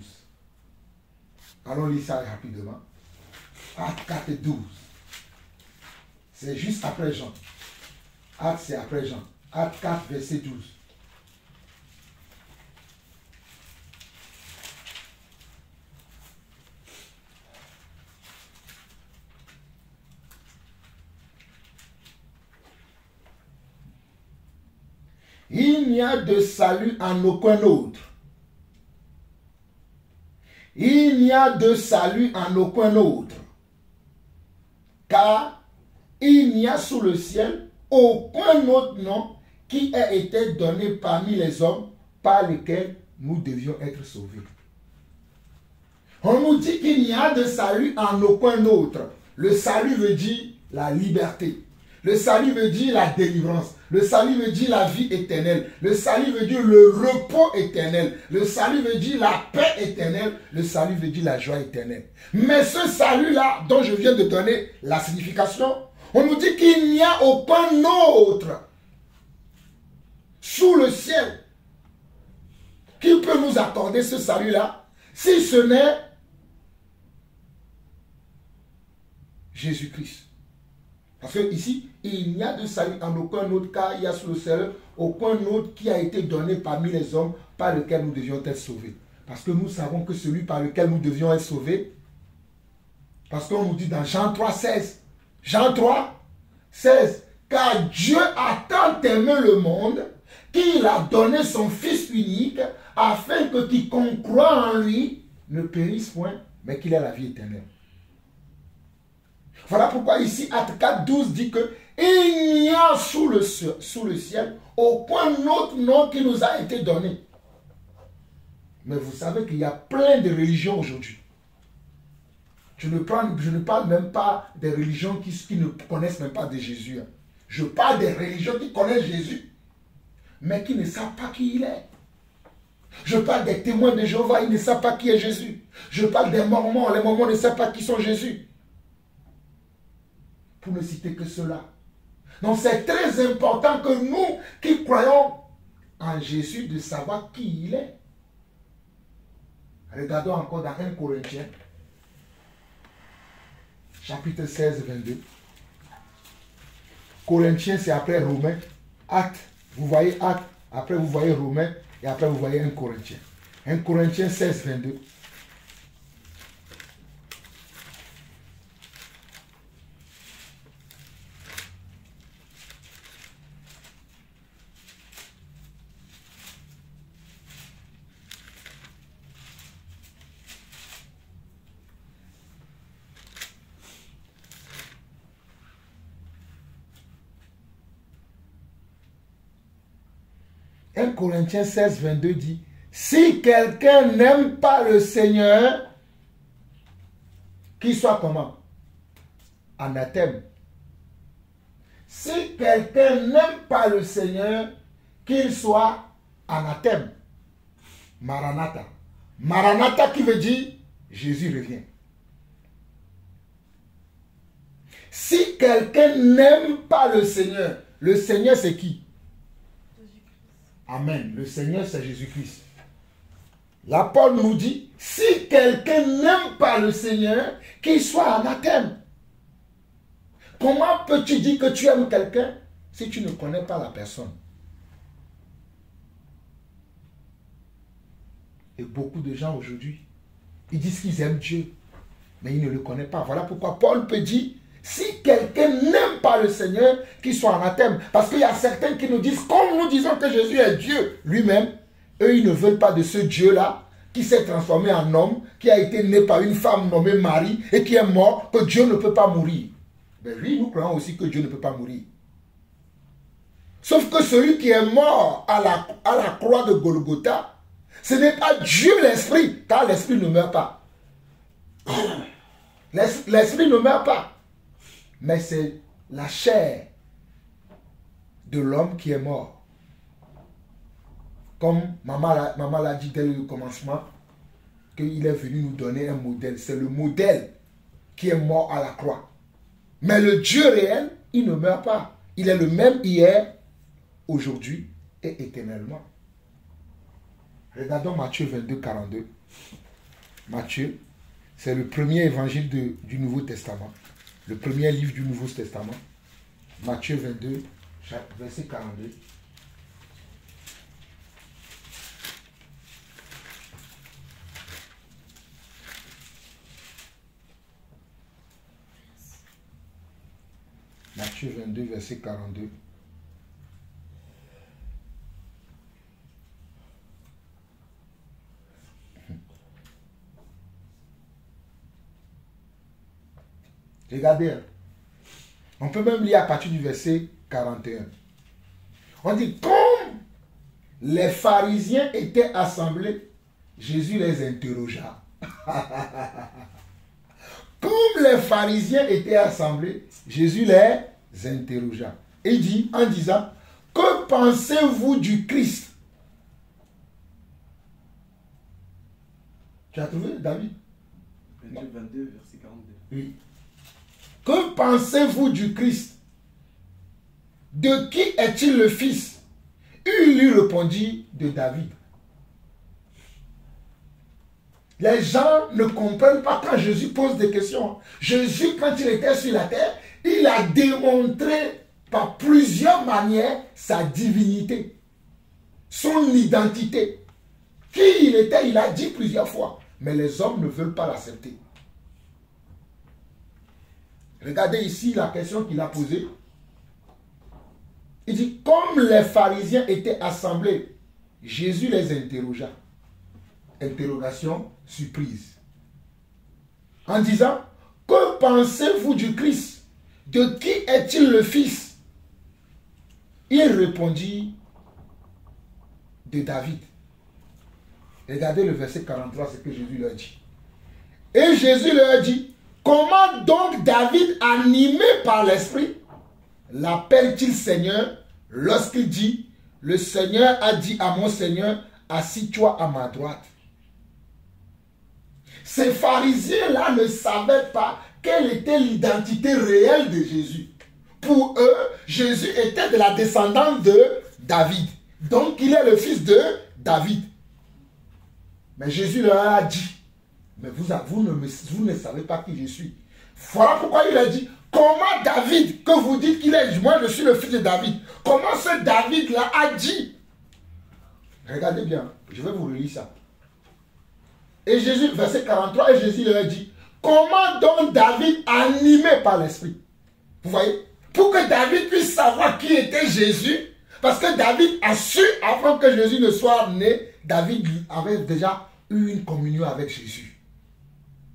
B: Allons lire ça rapidement. Actes 4, 12. C'est juste après Jean. Actes, c'est après Jean. Actes 4, verset 12. Il n'y a de salut en aucun autre. Il n'y a de salut en aucun autre. Car il n'y a sous le ciel aucun autre nom qui ait été donné parmi les hommes par lesquels nous devions être sauvés. On nous dit qu'il n'y a de salut en aucun autre. Le salut veut dire la liberté. Le salut veut dire la délivrance. Le salut veut dire la vie éternelle. Le salut veut dire le repos éternel. Le salut veut dire la paix éternelle. Le salut veut dire la joie éternelle. Mais ce salut-là, dont je viens de donner la signification, on nous dit qu'il n'y a aucun autre sous le ciel qui peut nous accorder ce salut-là, si ce n'est Jésus-Christ. Parce que ici, il n'y a de salut en aucun autre, car il y a sous le ciel aucun autre qui a été donné parmi les hommes par lequel nous devions être sauvés. Parce que nous savons que celui par lequel nous devions être sauvés, parce qu'on nous dit dans Jean 3, 16, Jean 3, 16, car Dieu a tant aimé le monde qu'il a donné son Fils unique afin que quiconque croit en lui ne périsse point, mais qu'il ait la vie éternelle. Voilà pourquoi ici, Acte 4, 12 dit que il n'y a sous le ciel aucun autre nom qui nous a été donné. Mais vous savez qu'il y a plein de religions aujourd'hui. Je ne parle même pas des religions qui ne connaissent même pas de Jésus. Je parle des religions qui connaissent Jésus, mais qui ne savent pas qui il est. Je parle des témoins de Jéhovah, ils ne savent pas qui est Jésus. Je parle des Mormons, les Mormons ne savent pas qui sont Jésus. Pour ne citer que cela. Donc c'est très important que nous qui croyons en Jésus de savoir qui il est. Regardons encore dans 1 Corinthiens, chapitre 16, 22. Corinthiens, c'est après Romains. Actes, vous voyez Actes, après vous voyez Romains, et après vous voyez 1 Corinthiens. 1 Corinthiens 16, 22. Corinthiens 16, 22 dit, si quelqu'un n'aime pas le Seigneur, qu'il soit comment? Anathème. Si quelqu'un n'aime pas le Seigneur, qu'il soit anathème. Maranatha. Maranatha qui veut dire Jésus revient. Si quelqu'un n'aime pas le Seigneur c'est qui? Amen. Le Seigneur, c'est Jésus-Christ. L'apôtre nous dit, si quelqu'un n'aime pas le Seigneur, qu'il soit anathème. Comment peux-tu dire que tu aimes quelqu'un si tu ne connais pas la personne? Et beaucoup de gens aujourd'hui, ils disent qu'ils aiment Dieu, mais ils ne le connaissent pas. Voilà pourquoi Paul peut dire, si quelqu'un n'aime pas le Seigneur, qu'il soit anathème. Parce qu'il y a certains qui nous disent, comme nous disons que Jésus est Dieu lui-même, eux, ils ne veulent pas de ce Dieu-là, qui s'est transformé en homme, qui a été né par une femme nommée Marie, et qui est mort, que Dieu ne peut pas mourir. Mais oui, nous croyons aussi que Dieu ne peut pas mourir. Sauf que celui qui est mort à la croix de Golgotha, ce n'est pas Dieu l'Esprit, car l'Esprit ne meurt pas. L'Esprit ne meurt pas. Mais c'est la chair de l'homme qui est mort. Comme maman l'a dit dès le commencement, qu'il est venu nous donner un modèle. C'est le modèle qui est mort à la croix. Mais le Dieu réel, il ne meurt pas. Il est le même hier, aujourd'hui et éternellement. Regardons Matthieu 22, 42. Matthieu, c'est le premier évangile du Nouveau Testament. Le premier livre du Nouveau Testament. Matthieu 22, verset 42. Matthieu 22, verset 42. Regardez, on peut même lire à partir du verset 41. On dit, comme les pharisiens étaient assemblés, Jésus les interrogea. Comme les pharisiens étaient assemblés, Jésus les interrogea. Et il dit, en disant, que pensez-vous du Christ? Tu as trouvé, David?
D: Matthieu 22, verset 42.
B: Oui. Que pensez-vous du Christ? De qui est-il le fils? Il lui répondit, de David. Les gens ne comprennent pas quand Jésus pose des questions. Jésus, quand il était sur la terre, il a démontré par plusieurs manières sa divinité, son identité. Qui il était, il a dit plusieurs fois. Mais les hommes ne veulent pas l'accepter. Regardez ici la question qu'il a posée. Il dit, comme les pharisiens étaient assemblés, Jésus les interrogea. Interrogation surprise. En disant, que pensez-vous du Christ? De qui est-il le fils? Il répondit, de David. Regardez le verset 43, c'est ce que Jésus leur dit. Et Jésus leur dit, comment donc David, animé par l'Esprit, l'appelle-t-il Seigneur lorsqu'il dit, le Seigneur a dit à mon Seigneur, assis-toi à ma droite. Ces pharisiens-là ne savaient pas quelle était l'identité réelle de Jésus. Pour eux, Jésus était de la descendance de David. Donc, il est le fils de David. Mais Jésus leur a dit, mais vous ne savez pas qui je suis. Voilà pourquoi il a dit, comment David, que vous dites qu'il est, moi je suis le fils de David, comment ce David-là a dit? Regardez bien, je vais vous relire ça. Et Jésus, verset 43, et Jésus leur a dit, comment donc David, animé par l'Esprit? Vous voyez? Pour que David puisse savoir qui était Jésus, parce que David a su, avant que Jésus ne soit né, David avait déjà eu une communion avec Jésus.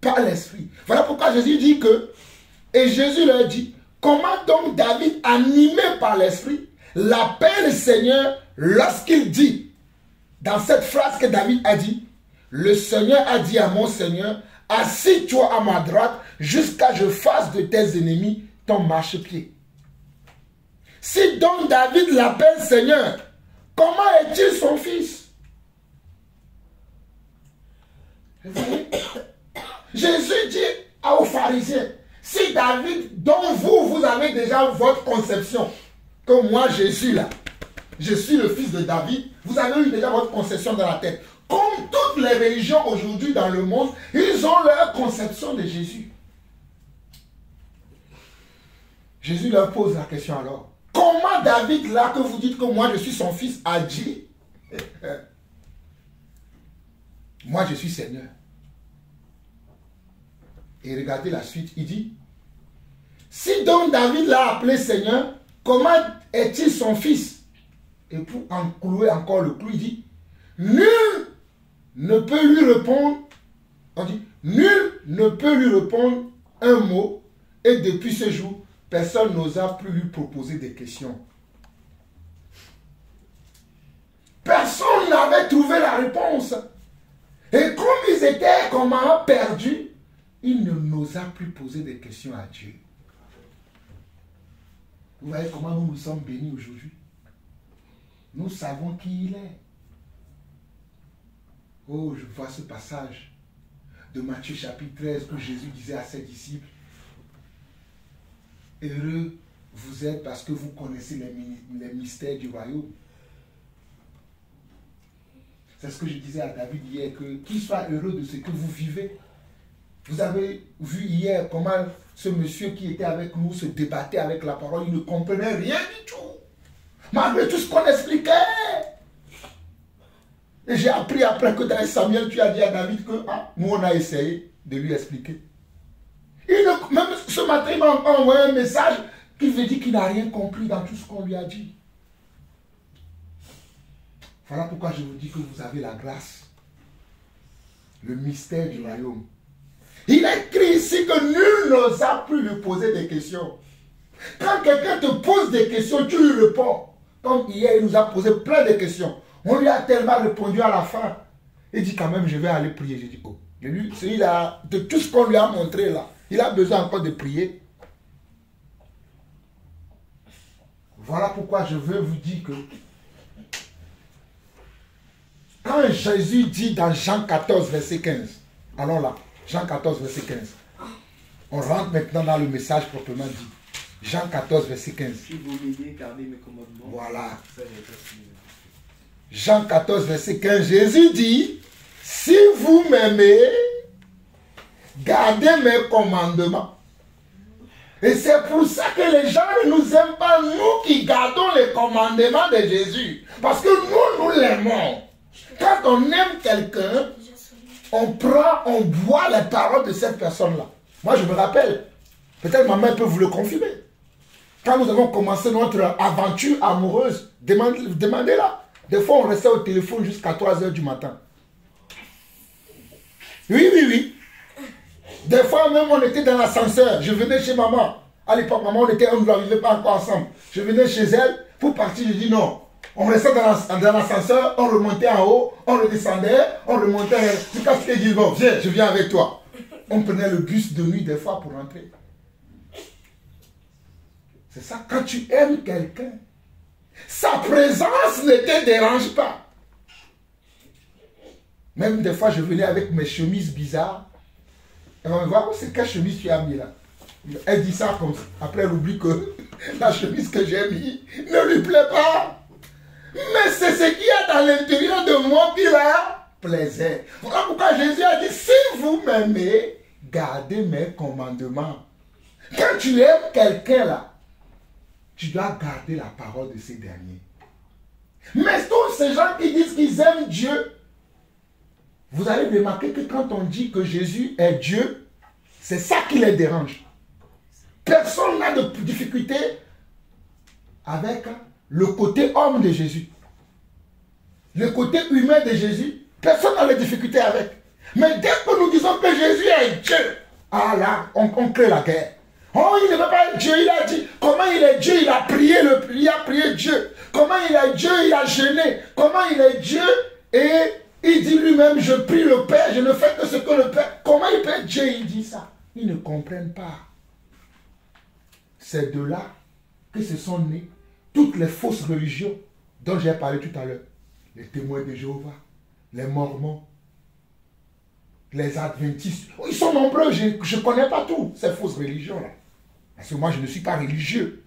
B: Par l'Esprit. Voilà pourquoi Jésus dit que, et Jésus leur dit, comment donc David, animé par l'Esprit, l'appelle Seigneur lorsqu'il dit, dans cette phrase que David a dit, le Seigneur a dit à mon Seigneur, assis-toi à ma droite jusqu'à ce que je fasse de tes ennemis ton marchepied. Si donc David l'appelle Seigneur, comment est-il son fils? Vous voyez? Jésus dit aux pharisiens, si David, dont vous avez déjà votre conception, que moi Jésus là, je suis le fils de David, vous avez eu déjà votre conception dans la tête. Comme toutes les religions aujourd'hui dans le monde, ils ont leur conception de Jésus. Jésus leur pose la question alors. Comment David, là que vous dites que moi je suis son fils, a dit? moi je suis Seigneur. Et regardez la suite, il dit, si donc David l'a appelé Seigneur, comment est-il son fils? Et pour enclouer encore le clou, il dit, nul ne peut lui répondre, on dit, nul ne peut lui répondre un mot, et depuis ce jour, personne n'osa plus lui proposer des questions. Personne n'avait trouvé la réponse. Et comme ils étaient comment perdus, il n'osa plus poser des questions à Dieu. Vous voyez comment nous sommes bénis aujourd'hui? Nous savons qui il est. Oh, je vois ce passage de Matthieu chapitre 13 où Jésus disait à ses disciples, heureux vous êtes parce que vous connaissez les mystères du royaume. C'est ce que je disais à David hier, que qu'il soit heureux de ce que vous vivez. Vous avez vu hier comment ce monsieur qui était avec nous se débattait avec la parole, il ne comprenait rien du tout. Malgré tout ce qu'on expliquait. Et j'ai appris après que dans Samuel, tu as dit à David que nous on a essayé de lui expliquer. Même ce matin, il m'a envoyé un message qui veut dire qu'il n'a rien compris dans tout ce qu'on lui a dit. Voilà pourquoi je vous dis que vous avez la grâce. Le mystère du royaume. Il est écrit ici que nul n'osa plus lui poser des questions. Quand quelqu'un te pose des questions, tu lui réponds. Comme hier, il nous a posé plein de questions. On lui a tellement répondu à la fin. Il dit quand même, je vais aller prier. J'ai dit, oh, celui-là, de tout ce qu'on lui a montré là, il a besoin encore de prier. Voilà pourquoi je veux vous dire que quand Jésus dit dans Jean 14, verset 15, allons là, Jean 14, verset 15. On rentre maintenant dans le message proprement dit. Jean 14, verset 15.
D: Si vous m'aidez, gardez mes commandements.
B: Voilà. Jean 14, verset 15. Jésus dit, si vous m'aimez, gardez mes commandements. Et c'est pour ça que les gens ne nous aiment pas, nous qui gardons les commandements de Jésus. Parce que nous l'aimons. Quand on aime quelqu'un, on prend, on boit les paroles de cette personne-là. Moi, je me rappelle, peut-être ma mère peut vous le confirmer. Quand nous avons commencé notre aventure amoureuse, demandez-la. Des fois, on restait au téléphone jusqu'à 3 h du matin. Oui. Des fois, même, on était dans l'ascenseur. Je venais chez maman. À l'époque, maman, on n'arrivait pas encore ensemble. Je venais chez elle pour partir. Je dis non. On restait dans l'ascenseur, on remontait en haut, on redescendait, on remontait. Jusqu'à ce qu'elle dise, bon, viens, je viens avec toi. On prenait le bus de nuit des fois pour rentrer. C'est ça, quand tu aimes quelqu'un, sa présence ne te dérange pas. Même des fois, je venais avec mes chemises bizarres. Elle va me voir, c'est quelle chemise tu as mis là? Elle dit ça comme ça. Après, elle oublie que la chemise que j'ai mis ne lui plaît pas. Mais c'est ce qu'il y a dans l'intérieur de moi qui la plaisait. Voilà pourquoi Jésus a dit, si vous m'aimez, gardez mes commandements. Quand tu aimes quelqu'un là, tu dois garder la parole de ces derniers. Mais tous ces gens qui disent qu'ils aiment Dieu, vous allez remarquer que quand on dit que Jésus est Dieu, c'est ça qui les dérange. Personne n'a de difficulté avec le côté homme de Jésus. Le côté humain de Jésus, personne n'a de difficulté avec. Mais dès que nous disons que Jésus est Dieu, ah là, on crée la guerre. Oh, il ne veut pas être Dieu, il a dit, comment il est Dieu, il a prié Dieu. Comment il est Dieu, il a jeûné. Comment il est Dieu, et il dit lui-même, je prie le Père, je ne fais que ce que le Père. Comment il peut être Dieu, il dit ça? Ils ne comprennent pas. C'est de là que se sont nées toutes les fausses religions dont j'ai parlé tout à l'heure. Les témoins de Jéhovah, les Mormons, les Adventistes. Ils sont nombreux, je ne connais pas tout, ces fausses religions-là. Parce que moi, je ne suis pas religieux.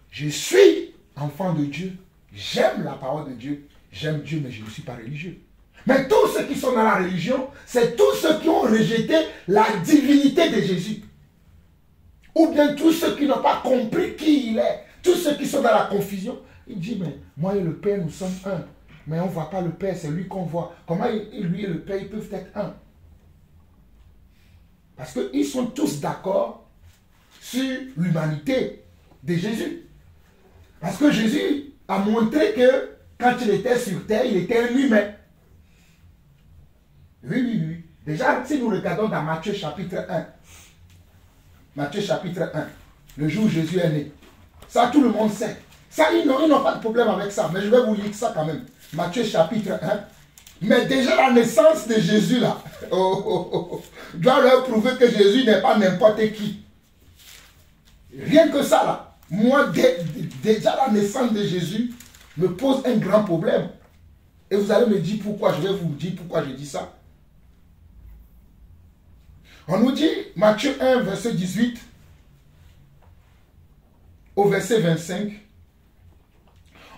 B: Je suis enfant de Dieu. J'aime la parole de Dieu. J'aime Dieu, mais je ne suis pas religieux. Mais tous ceux qui sont dans la religion, c'est tous ceux qui ont rejeté la divinité de Jésus. Ou bien tous ceux qui n'ont pas compris qui il est. Tous ceux qui sont dans la confusion. Il dit, mais moi et le Père, nous sommes un. mais on ne voit pas le Père, c'est lui qu'on voit. Comment lui et le Père, ils peuvent être un? Parce qu'ils sont tous d'accord sur l'humanité de Jésus. Parce que Jésus a montré que quand il était sur terre, il était un humain. Oui. Déjà, si nous regardons dans Matthieu chapitre 1, Matthieu chapitre 1, le jour où Jésus est né, ça tout le monde sait. Ça, ils n'ont pas de problème avec ça, mais je vais vous lire ça quand même. Matthieu chapitre 1. Mais déjà la naissance de Jésus là, doit leur prouver que Jésus n'est pas n'importe qui. Rien que ça là, moi déjà la naissance de Jésus me pose un grand problème. Et vous allez me dire pourquoi, je vais vous dire pourquoi je dis ça. On nous dit, Matthieu 1, verset 18, au verset 25,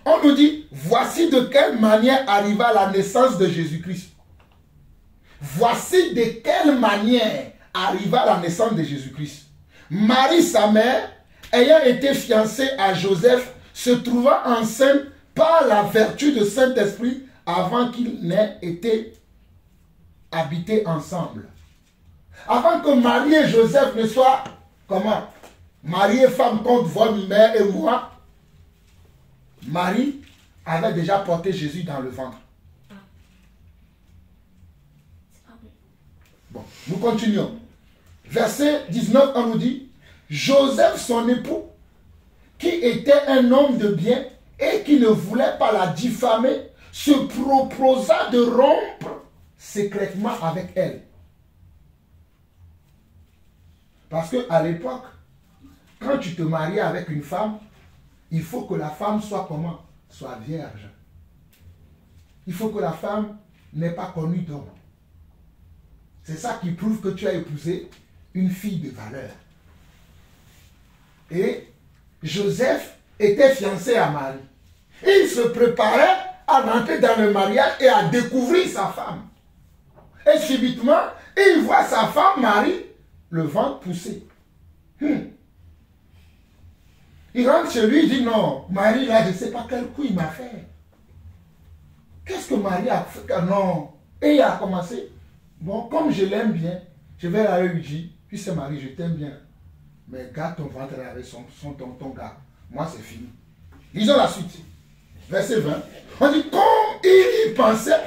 B: on nous dit, voici de quelle manière arriva la naissance de Jésus-Christ. Voici de quelle manière arriva la naissance de Jésus-Christ. Marie, sa mère, ayant été fiancée à Joseph, se trouva enceinte par la vertu de Saint-Esprit avant qu'ils n'aient été habités ensemble. Avant que Marie et Joseph ne soient, comment? Marie et femme contre votre mère et moi, Marie avait déjà porté Jésus dans le ventre. Bon, nous continuons. Verset 19, on nous dit, Joseph, son époux, qui était un homme de bien et qui ne voulait pas la diffamer, se proposa de rompre secrètement avec elle. Parce qu'à l'époque, quand tu te maries avec une femme, il faut que la femme soit comment? Soit vierge. Il faut que la femme n'ait pas connu d'homme. C'est ça qui prouve que tu as épousé une fille de valeur. Et Joseph était fiancé à Marie. Il se préparait à rentrer dans le mariage et à découvrir sa femme. Et subitement, il voit sa femme Marie, le ventre poussé. Il rentre chez lui, il dit non, Marie là, je ne sais pas quel coup il m'a fait. Qu'est-ce que Marie a fait? Non. Et il a commencé. Bon, comme je l'aime bien, je vais aller lui dire, puis c'est Marie, je t'aime bien. Mais garde ton ventre avec ton gars. Moi, c'est fini. Lisons la suite. Verset 20. On dit, comme il y pensait,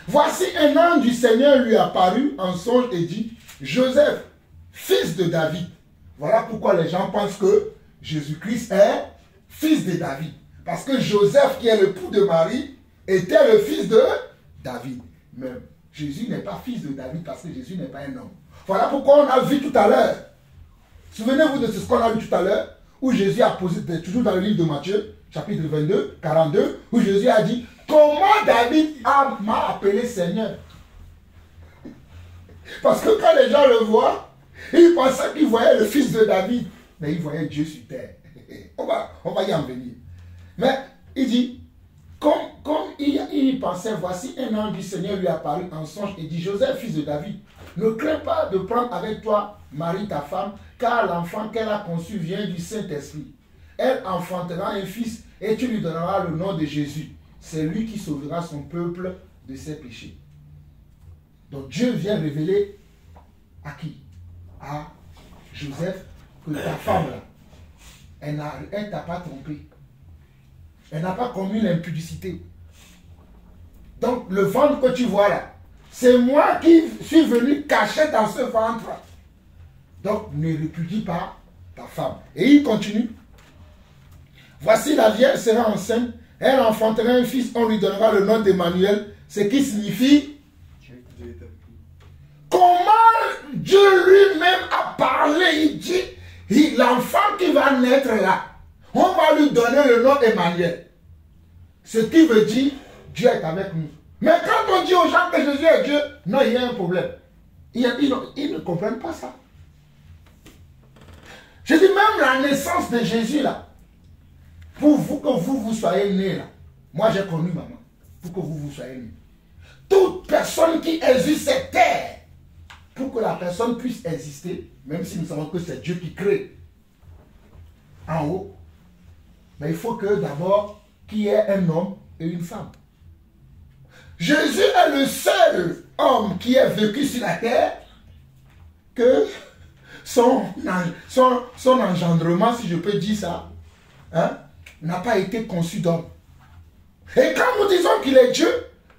B: voici un ange du Seigneur lui apparut en songe et dit, Joseph, fils de David. Voilà pourquoi les gens pensent que Jésus-Christ est fils de David. Parce que Joseph, qui est l'époux de Marie, était le fils de David. Mais Jésus n'est pas fils de David parce que Jésus n'est pas un homme. Voilà pourquoi on a vu tout à l'heure. Souvenez-vous de ce qu'on a vu tout à l'heure, où Jésus a posé, toujours dans le livre de Matthieu, chapitre 22, 42, où Jésus a dit, comment David m'a appelé Seigneur? Parce que quand les gens le voient, ils pensaient qu'ils voyaient le fils de David, mais ils voyaient Dieu sur terre. On va y en venir. Mais il dit, comme il pensait, voici un ange du Seigneur lui apparut en songe et dit, Joseph, fils de David, ne crains pas de prendre avec toi Marie, ta femme, car l'enfant qu'elle a conçu vient du Saint-Esprit. Elle enfantera un fils et tu lui donneras le nom de Jésus. C'est lui qui sauvera son peuple de ses péchés. Donc Dieu vient révéler à qui? À Joseph, que ta femme là, elle ne t'a pas trompé. Elle n'a pas commis l'impudicité. Donc le ventre que tu vois là, c'est moi qui suis venu cacher dans ce ventre. Donc ne répudie pas ta femme. Et il continue. Voici la vierge sera enceinte, elle enfantera un fils, on lui donnera le nom d'Emmanuel, ce qui signifie comment Dieu lui-même a parlé. Il dit, l'enfant qui va naître là, on va lui donner le nom Emmanuel. Ce qui veut dire, Dieu est avec nous. Mais quand on dit aux gens que Jésus est Dieu, non, il y a un problème. Ils ne comprennent pas ça. Je dis même la naissance de Jésus là, pour vous que vous soyez nés là, moi j'ai connu maman, pour que vous soyez nés. Toute personne qui existe cette terre, pour que la personne puisse exister, même si nous savons que c'est Dieu qui crée en haut, mais il faut que d'abord qu'il y ait un homme et une femme. Jésus est le seul homme qui ait vécu sur la terre que son engendrement, si je peux dire ça, hein, n'a pas été conçu d'homme. Et quand nous disons qu'il est Dieu,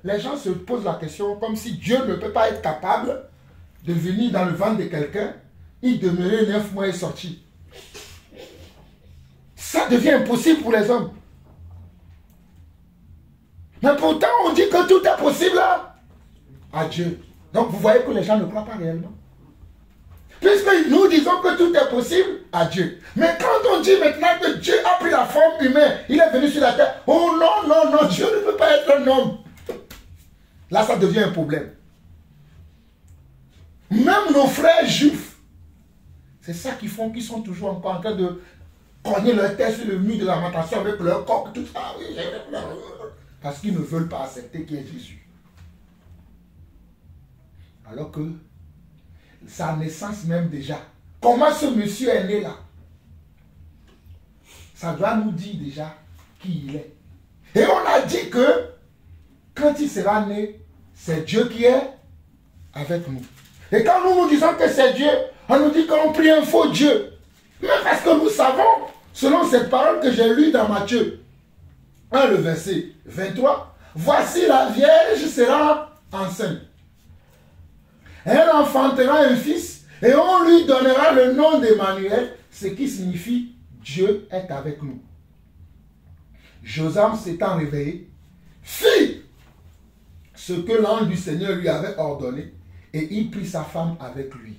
B: les gens se posent la question comme si Dieu ne peut pas être capable de venir dans le ventre de quelqu'un, y demeurer 9 mois et sortir. Ça devient impossible pour les hommes. Mais pourtant, on dit que tout est possible à Dieu. Donc vous voyez que les gens ne croient pas réellement. Puisque nous disons que tout est possible à Dieu. Mais quand on dit maintenant que Dieu a pris la forme humaine, il est venu sur la terre. Oh non, non, non, Dieu ne peut pas être un homme. Là, ça devient un problème. Même nos frères juifs, c'est ça qu'ils font, qu'ils sont toujours encore en train de cogner leur tête sur le mur de lamentation avec leur corps, tout ça. Parce qu'ils ne veulent pas accepter qui est Jésus. Alors que sa naissance même déjà, comment ce monsieur est né là, ça doit nous dire déjà qui il est. Et on a dit que quand il sera né, c'est Dieu qui est avec nous. Et quand nous disons que c'est Dieu, on nous dit qu'on prie un faux Dieu. Mais parce que nous savons, selon cette parole que j'ai lue dans Matthieu 1, le verset 23, voici la Vierge sera enceinte. Elle enfantera un fils et on lui donnera le nom d'Emmanuel, ce qui signifie Dieu est avec nous. Jotham s'étant réveillé, fit ce que l'ange du Seigneur lui avait ordonné et il prit sa femme avec lui.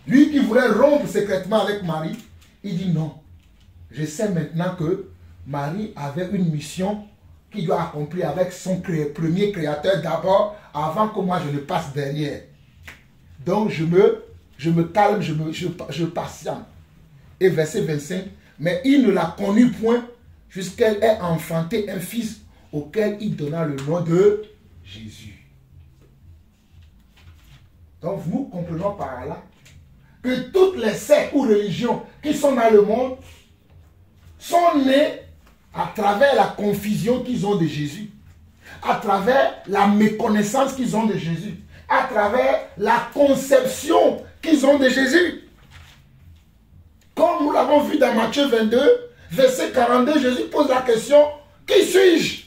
B: Lui qui voulait rompre secrètement avec Marie, il dit non. Je sais maintenant que Marie avait une mission qu'il doit accomplir avec son premier créateur d'abord, avant que moi je ne passe derrière. Donc je me calme, je patiente. Et verset 25, mais il ne l'a connue point jusqu'elle ait enfanté un fils auquel il donna le nom de Jésus. Donc nous comprenons par là que toutes les sectes ou religions qui sont dans le monde sont nées à travers la confusion qu'ils ont de Jésus, à travers la méconnaissance qu'ils ont de Jésus, à travers la conception qu'ils ont de Jésus. Comme nous l'avons vu dans Matthieu 22, verset 42, Jésus pose la question, qui suis-je?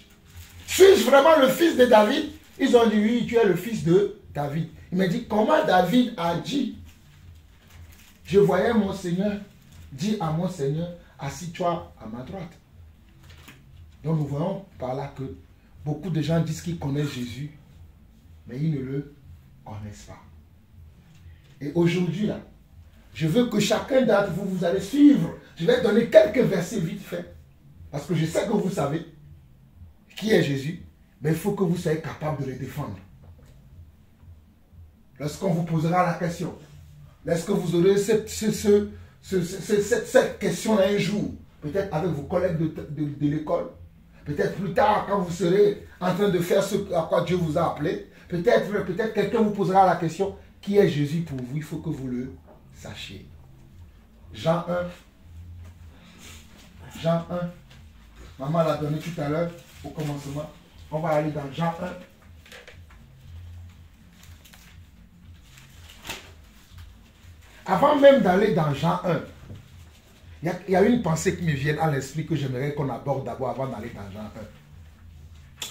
B: Suis-je vraiment le fils de David? Ils ont dit, oui, tu es le fils de David. Il m'a dit, comment David a dit, je voyais mon Seigneur, dit à mon Seigneur, assis-toi à ma droite. Donc nous voyons par là que beaucoup de gens disent qu'ils connaissent Jésus, mais ils ne le connaissent pas. Et aujourd'hui, là, je veux que chacun d'entre vous, vous allez suivre. Je vais donner quelques versets vite fait. Parce que je sais que vous savez qui est Jésus, mais il faut que vous soyez capable de le défendre. Lorsqu'on vous posera la question, lorsque vous aurez cette question-là un jour, peut-être avec vos collègues de l'école, peut-être plus tard, quand vous serez en train de faire ce à quoi Dieu vous a appelé, peut-être quelqu'un vous posera la question, qui est Jésus pour vous? Il faut que vous le sachiez. Jean 1. Jean 1. Maman l'a donné tout à l'heure au commencement. On va aller dans Jean 1. Avant même d'aller dans Jean 1, il y a une pensée qui me vient à l'esprit que j'aimerais qu'on aborde d'abord avant d'aller dans Jean 1.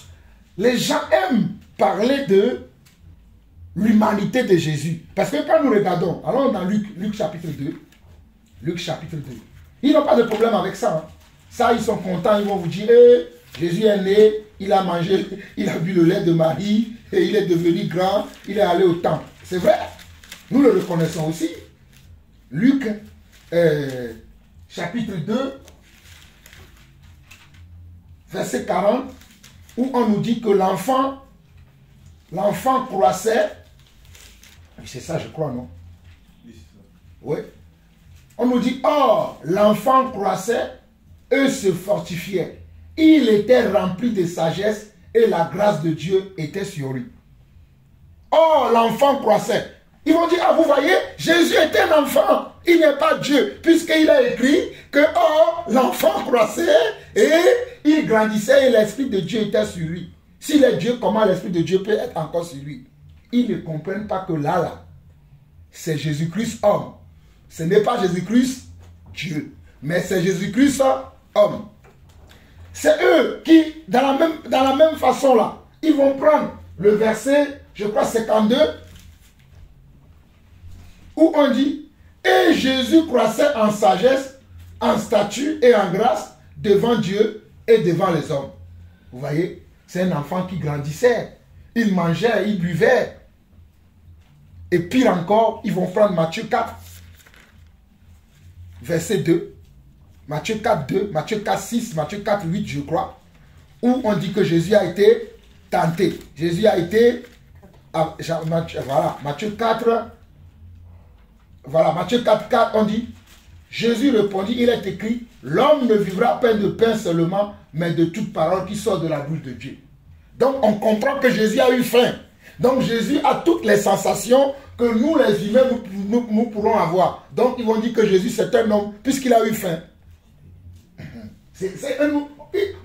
B: Les gens aiment parler de l'humanité de Jésus. Parce que quand nous regardons, allons dans Luc chapitre 2. Luc chapitre 2. Ils n'ont pas de problème avec ça. Hein. Ça, ils sont contents. Ils vont vous dire, Jésus est né, il a mangé, il a bu le lait de Marie, et il est devenu grand, il est allé au temple. C'est vrai. Nous le reconnaissons aussi. Luc chapitre 2, verset 40, où on nous dit que l'enfant croissait. C'est ça, je crois, non? Oui. On nous dit, or, l'enfant croissait et se fortifiait. Il était rempli de sagesse et la grâce de Dieu était sur lui. Or, l'enfant croissait. Ils vont dire, ah, vous voyez, Jésus était un enfant. Il n'est pas Dieu, puisqu'il a écrit que, oh, l'enfant croissait et il grandissait et l'Esprit de Dieu était sur lui. S'il est Dieu, comment l'Esprit de Dieu peut être encore sur lui? Ils ne comprennent pas que là, c'est Jésus-Christ homme. Ce n'est pas Jésus-Christ Dieu, mais c'est Jésus-Christ homme. C'est eux qui, dans la même façon là, ils vont prendre le verset, je crois 52, où on dit, et Jésus croissait en sagesse, en stature et en grâce devant Dieu et devant les hommes. Vous voyez, c'est un enfant qui grandissait, il mangeait, il buvait. Et pire encore, ils vont prendre Matthieu 4, verset 2, Matthieu 4, 2, Matthieu 4, 6, Matthieu 4, 8, je crois, où on dit que Jésus a été tenté. Jésus a été, voilà, Matthieu 4, voilà, Matthieu 4, 4, on dit, Jésus répondit, il est écrit, l'homme ne vivra pas de pain seulement, mais de toute parole qui sort de la bouche de Dieu. Donc on comprend que Jésus a eu faim. Donc Jésus a toutes les sensations que nous les humains nous pourrons avoir. Donc ils vont dire que Jésus c'est un homme puisqu'il a eu faim.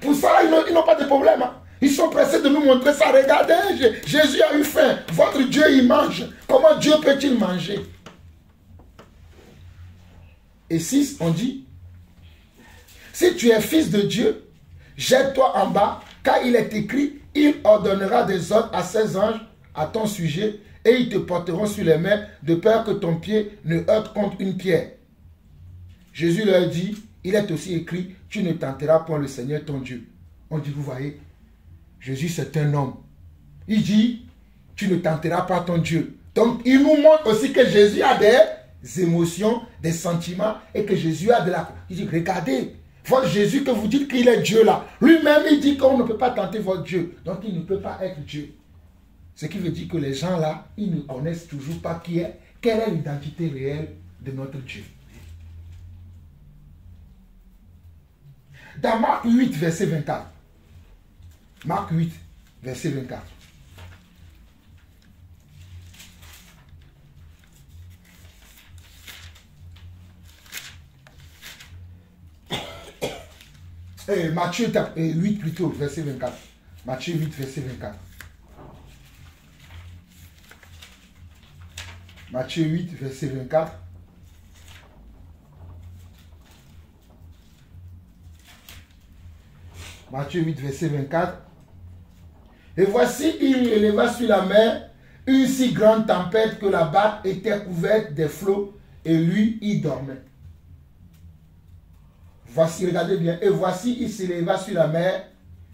B: Pour ça ils n'ont pas de problème. Hein. Ils sont pressés de nous montrer ça. Regardez, Jésus a eu faim. Votre Dieu il mange. Comment Dieu peut-il manger? Et 6, on dit, si tu es fils de Dieu, jette-toi en bas, car il est écrit, il ordonnera des ordres à ses anges à ton sujet, et ils te porteront sur les mains, de peur que ton pied ne heurte contre une pierre. Jésus leur dit, il est aussi écrit, tu ne tenteras point le Seigneur ton Dieu. On dit, vous voyez, Jésus c'est un homme. Il dit, tu ne tenteras pas ton Dieu. Donc il nous montre aussi que Jésus a des émotions, des sentiments, et que Jésus a de la... Il dit, regardez, votre Jésus que vous dites qu'il est Dieu là, lui-même il dit qu'on ne peut pas tenter votre Dieu. Donc il ne peut pas être Dieu. Ce qui veut dire que les gens là, ils ne connaissent toujours pas quelle est l'identité réelle de notre Dieu. Dans Marc 8, verset 24. Marc 8, verset 24. Matthieu 8 plutôt, verset 24. Matthieu 8, verset 24. Matthieu 8, verset 24. Matthieu 8, verset 24. Et voici, il éleva sur la mer une si grande tempête que la barque était couverte des flots et lui, il dormait. Voici, regardez bien, et voici, il s'éleva sur la mer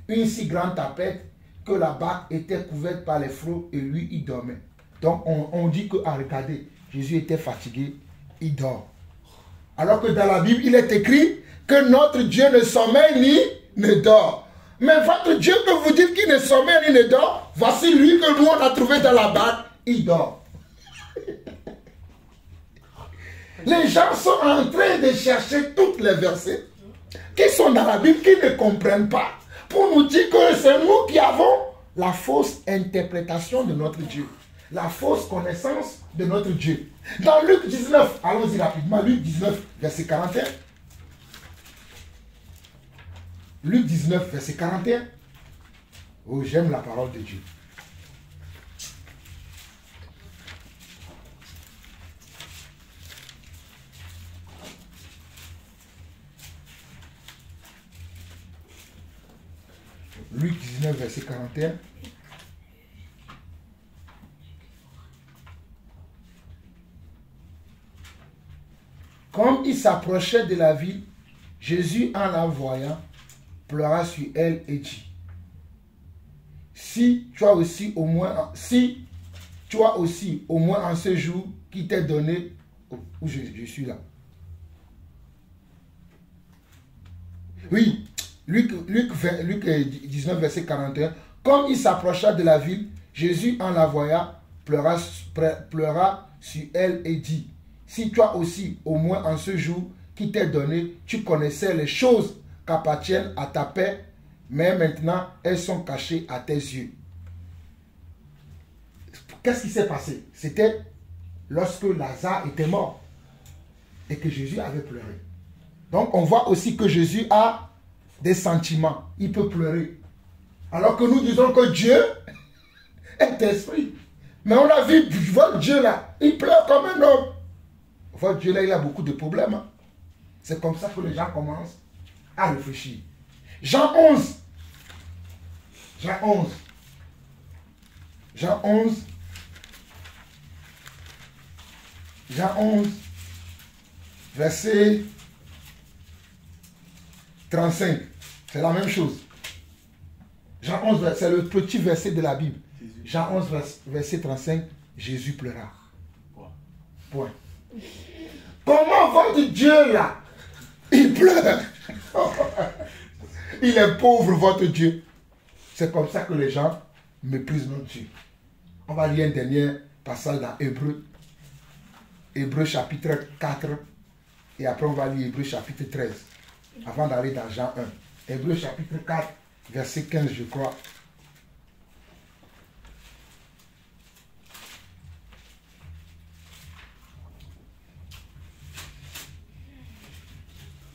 B: une si grande tempête que la barque était couverte par les flots et lui, il dormait. Donc, on dit que, regardez, Jésus était fatigué, il dort. Alors que dans la Bible, il est écrit que notre Dieu ne sommeille ni ne dort. Mais votre Dieu que vous dites qu'il ne sommeille ni ne dort, voici lui que nous on a trouvé dans la barque, il dort. Les gens sont en train de chercher tous les versets qui sont dans la Bible, qui ne comprennent pas, pour nous dire que c'est nous qui avons la fausse interprétation de notre Dieu, la fausse connaissance de notre Dieu. Dans Luc 19, allons-y rapidement, Luc 19, verset 41. Luc 19, verset 41. Oh, j'aime la parole de Dieu. Luc 19, verset 41. Comme il s'approchait de la ville, Jésus, en la voyant, pleura sur elle et dit, si tu as aussi au moins en ce jour qui t'est donné, où je suis là. Oui, Luc 19, verset 41. Comme il s'approcha de la ville, Jésus, en la voyant, pleura sur elle et dit, si toi aussi, au moins en ce jour qui t'est donné, tu connaissais les choses qu'appartiennent à ta paix, mais maintenant elles sont cachées à tes yeux. Qu'est-ce qui s'est passé? C'était lorsque Lazare était mort et que Jésus avait pleuré. Donc on voit aussi que Jésus a des sentiments. Il peut pleurer. Alors que nous disons que Dieu est esprit. Mais on a vu votre Dieu là, il pleure comme un homme. Votre Dieu là, il a beaucoup de problèmes. Hein. C'est comme ça que les gens commencent à réfléchir. Jean 11. Jean 11. Jean 11. Jean 11. Verset 35. C'est la même chose. Jean 11, c'est le petit verset de la Bible. Jean 11, verset 35. Jésus pleura. Point. Comment votre Dieu là, il pleure? Il est pauvre, votre Dieu. C'est comme ça que les gens méprisent notre Dieu. On va lire un dernier passage dans Hébreu. Hébreu chapitre 4. Et après on va lire Hébreu chapitre 13. Avant d'aller dans Jean 1. Hébreu chapitre 4, verset 15, je crois.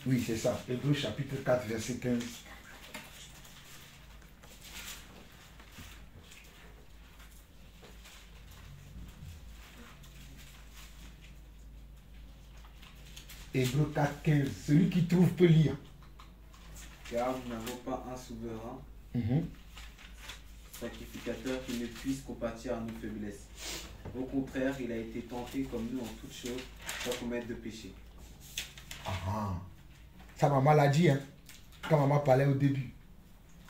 B: Oui, c'est ça. Hébreu chapitre 4, verset 15. Hébreu 4, 15. Celui qui trouve peut lire.
D: Car nous n'avons pas un souverain, sacrificateur qui ne puisse compatir à nos faiblesses. Au contraire, il a été tenté comme nous en toutes choses, sans commettre de péché.
B: Ça, maman l'a dit, hein, quand maman parlait au début.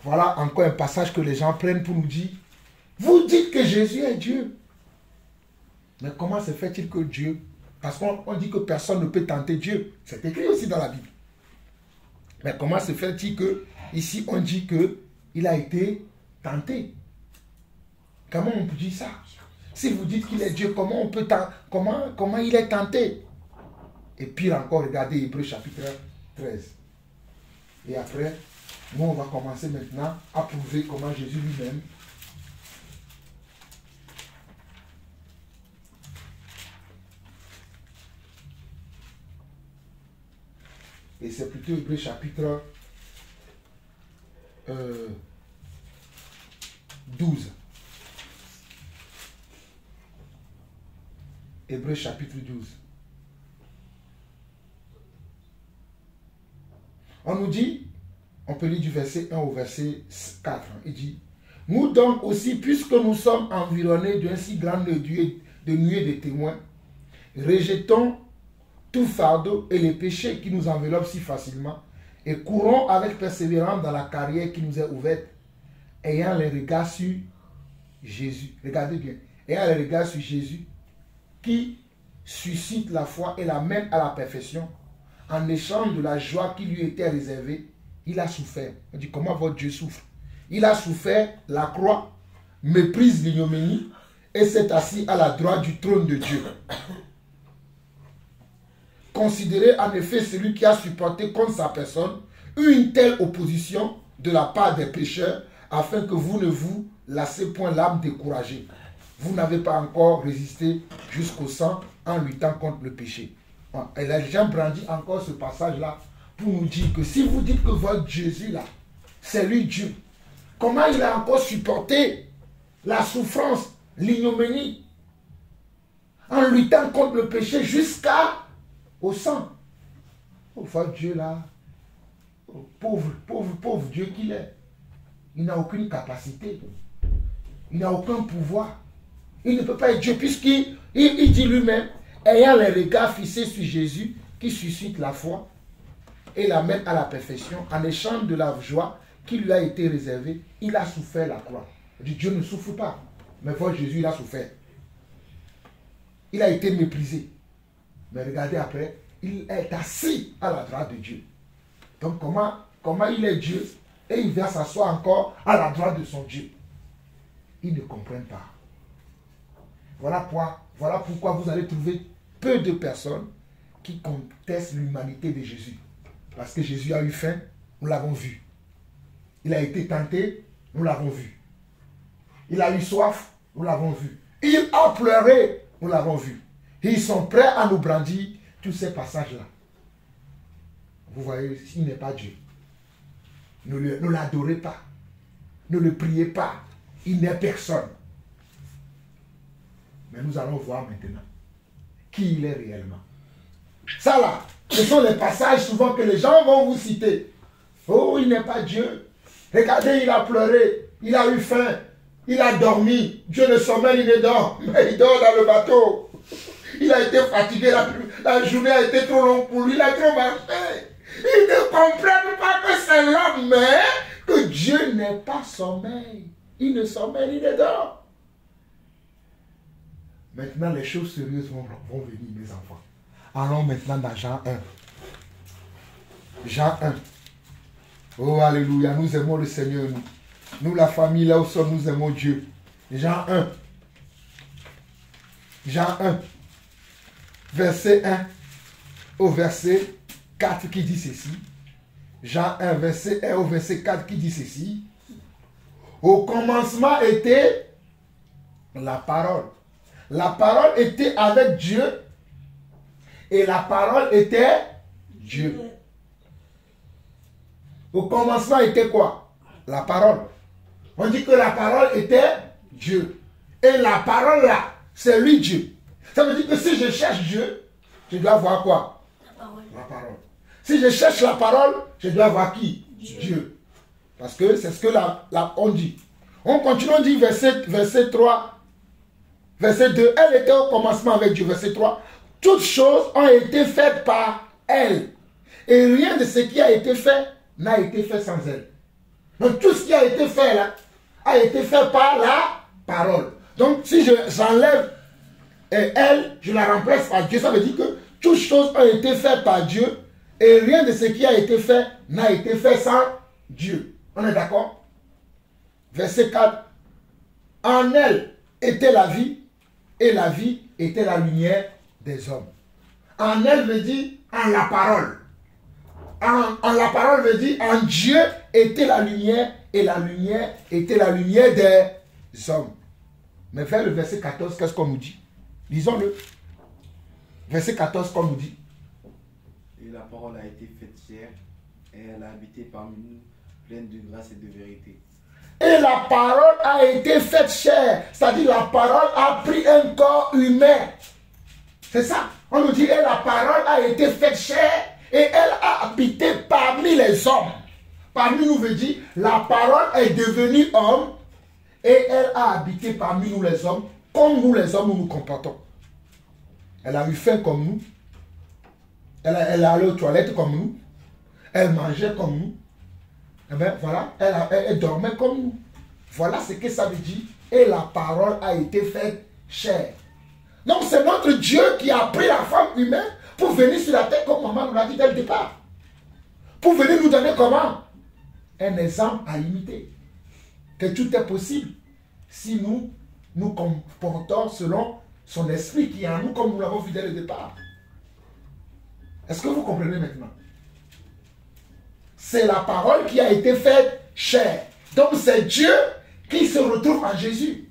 B: Voilà encore un passage que les gens prennent pour nous dire. Vous dites que Jésus est Dieu. Mais comment se fait-il que Dieu... Parce qu'on dit que personne ne peut tenter Dieu. C'est écrit aussi dans la Bible. Mais comment se fait-il que, ici, on dit qu'il a été tenté? Comment on peut dire ça? Si vous dites qu'il est Dieu, comment on peut comment il est tenté? Et pire encore, regardez Hébreu chapitre 13. Et après, nous, on va commencer maintenant à prouver comment Jésus lui-même et c'est plutôt Hébreu chapitre 12. Hébreu chapitre 12. On nous dit, on peut lire du verset 1 au verset 4. Il dit, nous donc aussi, puisque nous sommes environnés d'un si grand nuée de témoins, rejetons tout fardeau et les péchés qui nous enveloppent si facilement et courons avec persévérance dans la carrière qui nous est ouverte, ayant les regards sur Jésus. Regardez bien. Ayant les regards sur Jésus qui suscite la foi et la mène à la perfection. En échange de la joie qui lui était réservée, il a souffert. On dit comment votre Dieu souffre? Il a souffert la croix, méprise l'ignominie et s'est assis à la droite du trône de Dieu. Considérez en effet celui qui a supporté contre sa personne une telle opposition de la part des pécheurs, afin que vous ne vous lassez point l'âme découragée. Vous n'avez pas encore résisté jusqu'au sang en luttant contre le péché. Et les gens brandissent encore ce passage-là pour nous dire que si vous dites que votre Jésus là, c'est lui Dieu, comment il a encore supporté la souffrance, l'ignominie, en luttant contre le péché jusqu'au sang. Oh, votre Dieu là, oh, pauvre Dieu qu'il est. Il n'a aucune capacité. Il n'a aucun pouvoir. Il ne peut pas être Dieu puisqu'il dit lui-même, ayant les regards fixés sur Jésus qui suscite la foi et l'amène à la perfection, en échange de la joie qui lui a été réservée, il a souffert la croix. Dieu ne souffre pas, mais votre Jésus, il a souffert. Il a été méprisé. Mais regardez après, il est assis à la droite de Dieu. Donc comment il est Dieu et il vient s'asseoir encore à la droite de son Dieu? Ils ne comprennent pas. Voilà pourquoi vous allez trouver peu de personnes qui contestent l'humanité de Jésus. Parce que Jésus a eu faim, nous l'avons vu. Il a été tenté, nous l'avons vu. Il a eu soif, nous l'avons vu. Il a pleuré, nous l'avons vu. Et ils sont prêts à nous brandir tous ces passages-là. Vous voyez, il n'est pas Dieu. Ne l'adorez pas. Ne le priez pas. Il n'est personne. Mais nous allons voir maintenant qui il est réellement. Ça là, ce sont les passages souvent que les gens vont vous citer. Oh, il n'est pas Dieu. Regardez, il a pleuré, il a eu faim, il a dormi. Dieu ne sommeille, il ne dort. Mais il dort dans le bateau. Il a été fatigué, la journée a été trop longue pour lui, il a trop marché. Ils ne comprennent pas que c'est l'homme, mais que Dieu n'est pas sommeil. Il ne sommeille, il ne dort. Maintenant, les choses sérieuses vont venir, mes enfants. Allons maintenant dans Jean 1. Jean 1. Oh, alléluia, nous aimons le Seigneur, nous. Nous, la famille, là où sommes, nous aimons Dieu. Jean 1. Jean 1. Verset 1 au verset 4 qui dit ceci. Jean 1, verset 1 au verset 4 qui dit ceci. Au commencement était la parole. La parole était avec Dieu et la parole était Dieu. Au commencement était quoi? La parole. On dit que la parole était Dieu. Et la parole là, c'est lui Dieu. Ça veut dire que si je cherche Dieu, je dois voir quoi? La parole. Si je cherche la parole, je dois voir qui? Dieu. Parce que c'est ce que on dit. On continue, on dit verset 3, verset 2. Elle était au commencement avec Dieu, verset 3. Toutes choses ont été faites par elle. Et rien de ce qui a été fait n'a été fait sans elle. Donc tout ce qui a été fait là, a été fait par la parole. Donc si j'enlève elle, je la remplace par Dieu, ça veut dire que toutes choses ont été faites par Dieu et rien de ce qui a été fait n'a été fait sans Dieu. On est d'accord? Verset 4. En elle était la vie et la vie était la lumière des hommes. En elle veut dire en la parole. En la parole veut dire en Dieu était la lumière et la lumière était la lumière des hommes. Mais vers le verset 14, qu'est-ce qu'on nous dit? Lisons-le. Verset 14, qu'on nous dit.
D: Et la parole a été faite chair et elle a habité parmi nous, pleine de grâce et de vérité.
B: Et la parole a été faite chair. C'est-à-dire la parole a pris un corps humain. C'est ça. On nous dit, et la parole a été faite chair et elle a habité parmi les hommes. Parmi nous veut dire, la parole est devenue homme et elle a habité parmi nous les hommes, comme nous les hommes nous nous comportons. Elle a eu faim comme nous. Elle allait aux toilettes comme nous. Elle mangeait comme nous. Et bien voilà, elle dormait comme nous. Voilà ce que ça veut dire. Et la parole a été faite chair. Donc c'est notre Dieu qui a pris la forme humaine pour venir sur la terre, comme maman nous l'a dit dès le départ. Pour venir nous donner comment? Un exemple à imiter. Que tout est possible si nous nous comportons selon son esprit qui est en nous, comme nous l'avons vu dès le départ. Est-ce que vous comprenez maintenant? C'est la parole qui a été faite chair. Donc c'est Dieu qui se retrouve en Jésus.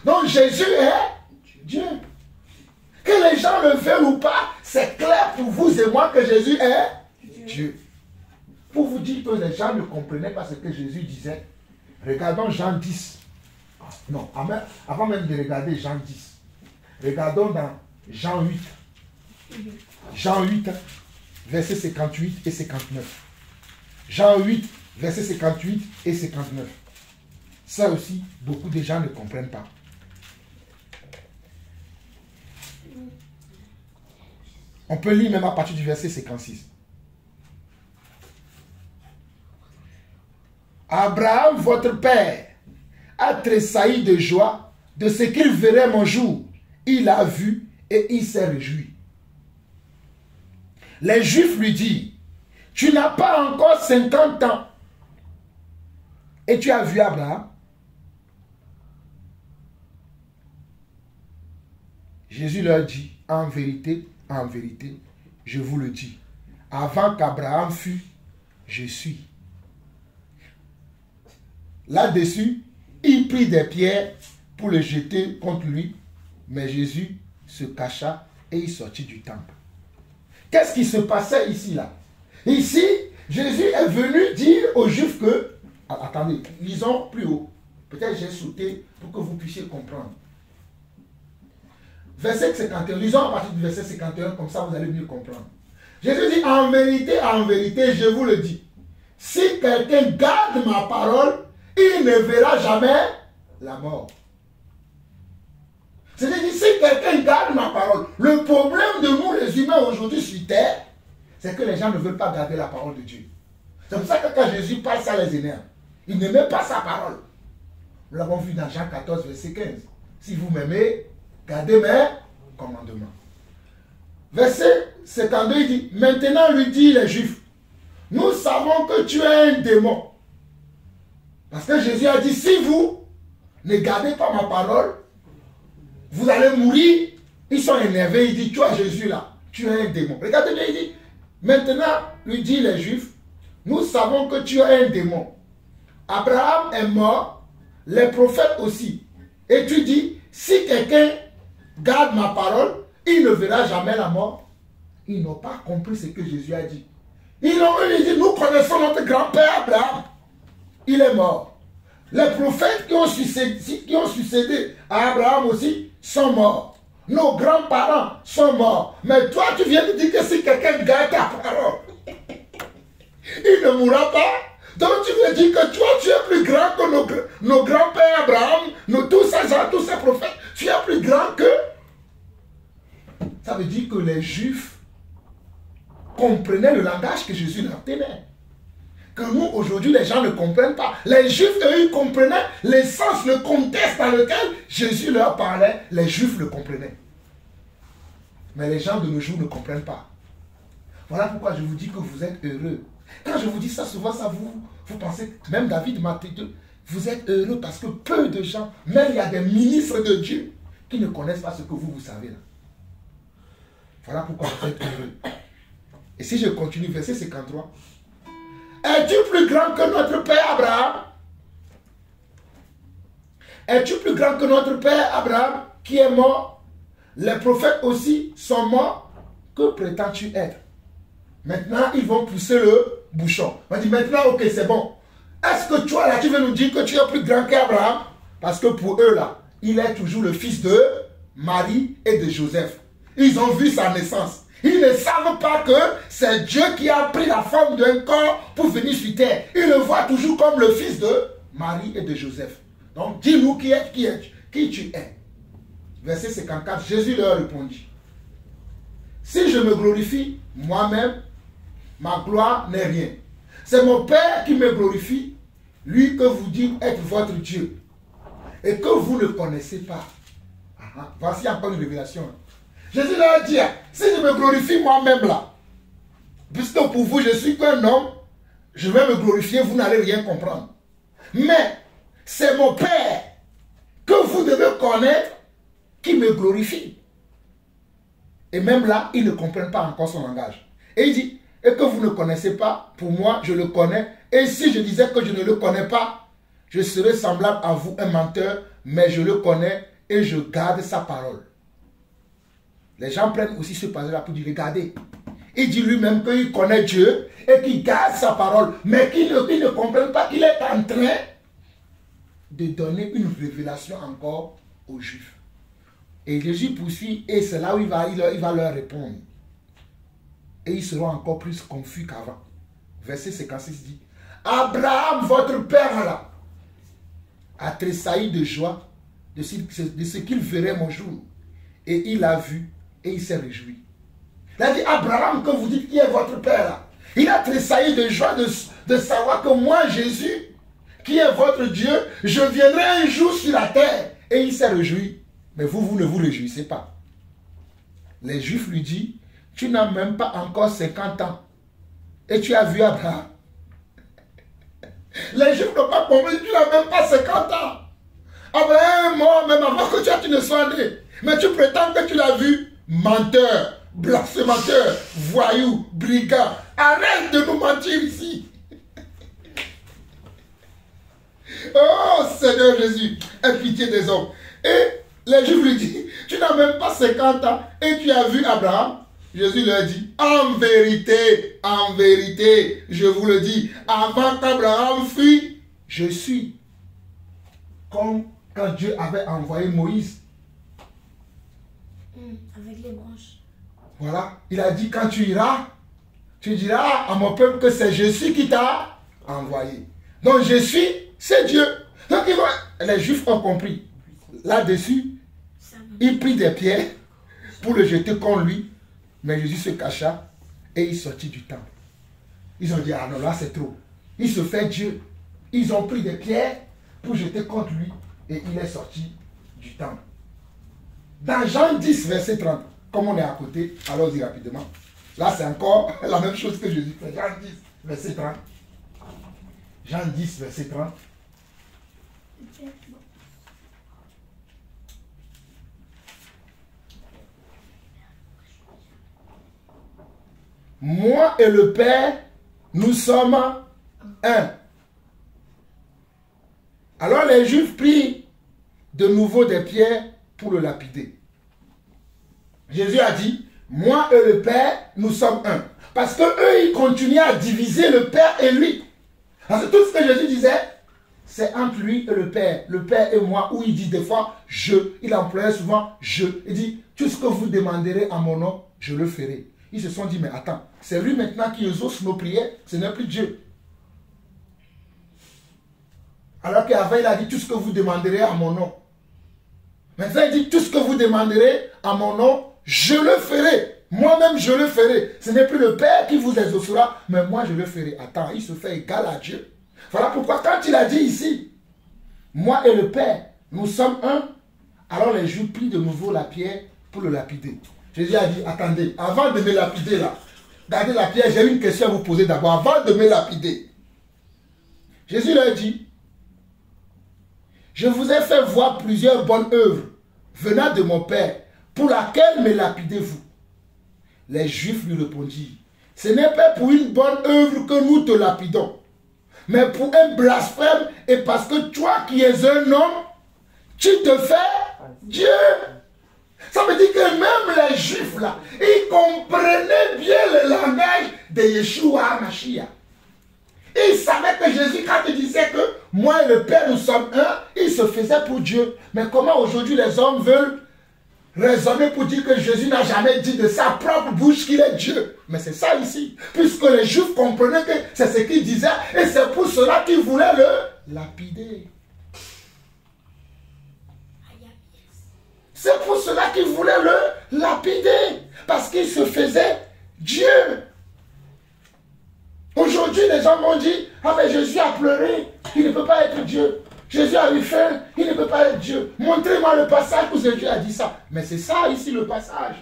B: Donc Jésus est Dieu. Que les gens le veulent ou pas, c'est clair pour vous et moi que Jésus est Dieu. Pour vous dire que les gens ne comprenaient pas ce que Jésus disait, regardons Jean 10. Non, avant même de regarder Jean 10, regardons dans Jean 8. Jean 8, versets 58 et 59. Jean 8, versets 58 et 59. Ça aussi, beaucoup de gens ne comprennent pas. On peut lire même à partir du verset 56. Abraham, votre père, a tressailli de joie de ce qu'il verrait mon jour. Il a vu et il s'est réjoui. Les Juifs lui disent, tu n'as pas encore 50 ans et tu as vu Abraham? Jésus leur dit, en vérité, je vous le dis, avant qu'Abraham fût, je suis. Là-dessus, il prit des pierres pour les jeter contre lui, mais Jésus se cacha et il sortit du temple. Qu'est-ce qui se passait ici, là? Ici, Jésus est venu dire aux Juifs que Attendez, lisons plus haut. Peut-être j'ai sauté pour que vous puissiez comprendre. Verset 51. Lisons à partir du verset 51, comme ça vous allez mieux comprendre. Jésus dit, en vérité, je vous le dis. Si quelqu'un garde ma parole, il ne verra jamais la mort. C'est-à-dire, si quelqu'un garde ma parole, le problème de nous les humains aujourd'hui sur terre, c'est que les gens ne veulent pas garder la parole de Dieu. C'est pour ça que quand Jésus parle, ça les énerve. Il n'aimait pas sa parole. Nous l'avons vu dans Jean 14, verset 15. Si vous m'aimez, gardez mes commandements. Verset 52, il dit, maintenant lui dit les Juifs, nous savons que tu es un démon. Parce que Jésus a dit, si vous ne gardez pas ma parole, vous allez mourir. Ils sont énervés, il dit, tu as Jésus là, tu es un démon. Regardez bien, il dit, maintenant lui dit les Juifs, nous savons que tu es un démon. Abraham est mort, les prophètes aussi. Et tu dis, si quelqu'un garde ma parole, il ne verra jamais la mort. Ils n'ont pas compris ce que Jésus a dit. Ils ont dit, nous connaissons notre grand-père Abraham. Il est mort. Les prophètes qui ont succédé à Abraham aussi sont morts. Nos grands-parents sont morts. Mais toi, tu viens de dire que si quelqu'un garde ta parole, il ne mourra pas. Donc tu veux dire que toi, tu es plus grand que nos grands-pères Abraham, tous ces gens, tous ces prophètes. Tu es plus grand que... Ça veut dire que les Juifs comprenaient le langage que Jésus leur tenait. Que nous, aujourd'hui, les gens ne comprennent pas. Les Juifs, eux, ils comprenaient l'essence, le contexte dans lequel Jésus leur parlait. Les Juifs le comprenaient. Mais les gens de nos jours ne comprennent pas. Voilà pourquoi je vous dis que vous êtes heureux. Quand je vous dis ça, souvent, ça vous pensez, même David m'a dit, vous êtes heureux parce que peu de gens, même il y a des ministres de Dieu qui ne connaissent pas ce que vous savez là. Voilà pourquoi vous êtes heureux. Et si je continue, verset 53. Es-tu plus grand que notre père Abraham? Es-tu plus grand que notre père Abraham qui est mort? Les prophètes aussi sont morts. Que prétends-tu être? Maintenant, ils vont pousser le bouchon. On dit maintenant, ok, c'est bon. Est-ce que toi, là, tu veux nous dire que tu es plus grand qu'Abraham? Parce que pour eux, là, il est toujours le fils de Marie et de Joseph. Ils ont vu sa naissance. Ils ne savent pas que c'est Dieu qui a pris la forme d'un corps pour venir sur terre. Ils le voient toujours comme le fils de Marie et de Joseph. Donc, dis-nous qui tu es. Verset 54, Jésus leur répondit. Si je me glorifie moi-même, ma gloire n'est rien. C'est mon Père qui me glorifie, lui que vous dites être votre Dieu, et que vous ne connaissez pas. Voici encore une révélation. Jésus leur dit, si je me glorifie moi-même là, puisque pour vous je suis qu'un homme, je vais me glorifier, vous n'allez rien comprendre. Mais c'est mon Père que vous devez connaître qui me glorifie. Et même là, ils ne comprennent pas encore son langage. Et il dit, et que vous ne connaissez pas, pour moi, je le connais. Et si je disais que je ne le connais pas, je serais semblable à vous, un menteur, mais je le connais et je garde sa parole. Les gens prennent aussi ce passage-là pour dire, regardez, il dit lui-même qu'il connaît Dieu et qu'il garde sa parole, mais qu'il ne comprennent pas qu'il est en train de donner une révélation encore aux Juifs. Et Jésus poursuit, et c'est là où il va leur répondre. Et ils seront encore plus confus qu'avant. Verset 56 dit, Abraham, votre père là, a tressailli de joie de ce qu'il verrait mon jour. Et il a vu, et il s'est réjoui. Il a dit, Abraham, que vous dites qui est votre père là, il a tressailli de joie de savoir que moi, Jésus, qui est votre Dieu, je viendrai un jour sur la terre. Et il s'est réjoui. Mais vous ne vous réjouissez pas. Les Juifs lui disent, tu n'as même pas encore 50 ans. Et tu as vu Abraham. Les Juifs n'ont pas compris, tu n'as même pas 50 ans. Abraham est mort même avant que tu ne sois né. Mais tu prétends que tu l'as vu. Menteur, blasphémateur, voyou, brigand. Arrête de nous mentir ici. Oh Seigneur Jésus, aie pitié des hommes. Et les Juifs lui disent, tu n'as même pas 50 ans et tu as vu Abraham. Jésus leur dit, en vérité, je vous le dis, avant qu'Abraham fût, je suis comme quand Dieu avait envoyé Moïse.
C: Avec les branches.
B: Voilà, il a dit quand tu iras, tu diras à mon peuple que c'est Jésus qui t'a envoyé. Donc je suis, c'est Dieu. Donc les Juifs ont compris. Là-dessus, ils prirent des pierres pour le jeter contre lui. Mais Jésus se cacha et il sortit du temple. Ils ont dit, ah non, là c'est trop. Il se fait Dieu. Ils ont pris des pierres pour jeter contre lui et il est sorti du temple. Dans Jean 10, verset 30, comme on est à côté, allons-y rapidement. Là, c'est encore la même chose que Jésus fait. Jean 10, verset 30. Jean 10, verset 30. Moi et le Père, nous sommes un. Alors les Juifs prirent de nouveau des pierres pour le lapider. Jésus a dit, moi et le Père, nous sommes un. Parce que eux, ils continuaient à diviser le Père et lui. Parce que tout ce que Jésus disait, c'est entre lui et le Père et moi, où il dit des fois je. Il employait souvent je. Il dit, tout ce que vous demanderez à mon nom, je le ferai. Ils se sont dit, mais attends, c'est lui maintenant qui exauce nos prières, ce n'est plus Dieu. Alors qu'avant, il a dit, tout ce que vous demanderez à mon nom. Maintenant, il dit, tout ce que vous demanderez à mon nom, je le ferai. Moi-même, je le ferai. Ce n'est plus le Père qui vous exaucera, mais moi, je le ferai. Attends, il se fait égal à Dieu. Voilà pourquoi, quand il a dit ici, moi et le Père, nous sommes un, alors les Juifs plient de nouveau la pierre pour le lapider. Jésus a dit, attendez, avant de me lapider là, gardez la pierre, j'ai une question à vous poser d'abord, avant de me lapider. Jésus leur dit, je vous ai fait voir plusieurs bonnes œuvres venant de mon Père, pour laquelle me lapidez-vous? Les Juifs lui répondirent, ce n'est pas pour une bonne œuvre que nous te lapidons, mais pour un blasphème et parce que toi qui es un homme, tu te fais Dieu. Ça veut dire que même les Juifs là, ils comprenaient bien le langage de Yeshua HaMashiach. Ils savaient que Jésus, quand il disait que moi et le Père nous sommes un, il se faisait pour Dieu. Mais comment aujourd'hui les hommes veulent raisonner pour dire que Jésus n'a jamais dit de sa propre bouche qu'il est Dieu? Mais c'est ça ici. Puisque les Juifs comprenaient que c'est ce qu'il disait et c'est pour cela qu'ils voulaient le lapider. C'est pour cela qu'ils voulaient le lapider. Parce qu'il se faisait Dieu. Aujourd'hui, les gens m'ont dit, ah mais Jésus a pleuré, il ne peut pas être Dieu. Jésus a eu faim, il ne peut pas être Dieu. Montrez-moi le passage où Jésus a dit ça. Mais c'est ça ici le passage.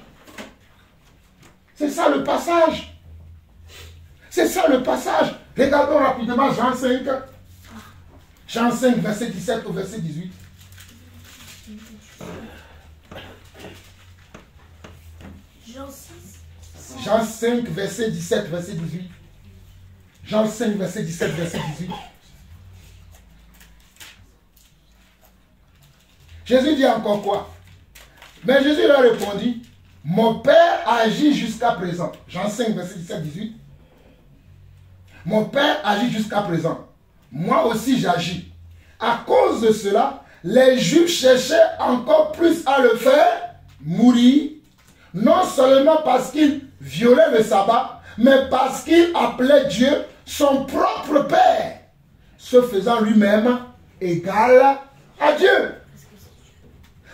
B: C'est ça le passage. C'est ça le passage. Regardons rapidement Jean 5. Jean 5, verset 17 au verset 18. Jean 5, verset 17, verset 18. Jean 5, verset 17, verset 18. Jésus dit encore quoi? Mais Jésus leur répondit, mon Père agit jusqu'à présent. Jean 5, verset 17, 18. Mon Père agit jusqu'à présent. Moi aussi j'agis. À cause de cela, les Juifs cherchaient encore plus à le faire mourir. Non seulement parce qu'il violait le sabbat, mais parce qu'il appelait Dieu son propre Père, se faisant lui-même égal à Dieu.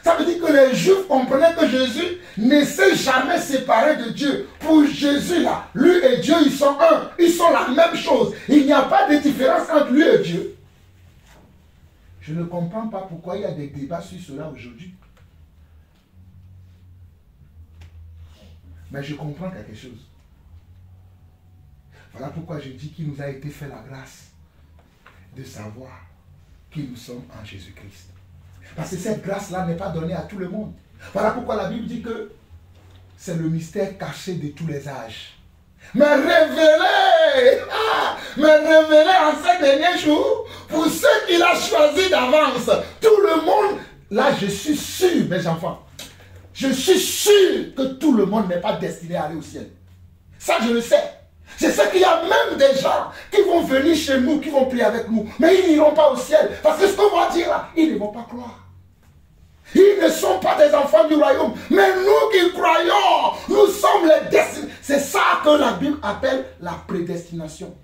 B: Ça veut dire que les Juifs comprenaient que Jésus ne s'est jamais séparé de Dieu. Pour Jésus, là, lui et Dieu, ils sont un. Ils sont la même chose. Il n'y a pas de différence entre lui et Dieu. Je ne comprends pas pourquoi il y a des débats sur cela aujourd'hui. Mais je comprends quelque chose. Voilà pourquoi je dis qu'il nous a été fait la grâce de savoir qui nous sommes en Jésus-Christ. Parce que cette grâce-là n'est pas donnée à tout le monde. Voilà pourquoi la Bible dit que c'est le mystère caché de tous les âges. Mais révélé, en ces derniers jours, pour ceux qu'il a choisis d'avance, tout le monde, là je suis sûr, mes enfants, je suis sûr que tout le monde n'est pas destiné à aller au ciel. Ça je le sais. C'est ce qu'il y a même des gens qui vont venir chez nous, qui vont prier avec nous, mais ils n'iront pas au ciel. Parce que ce qu'on va dire là, ils ne vont pas croire. Ils ne sont pas des enfants du royaume. Mais nous qui croyons, nous sommes les destinés. C'est ça que la Bible appelle la prédestination.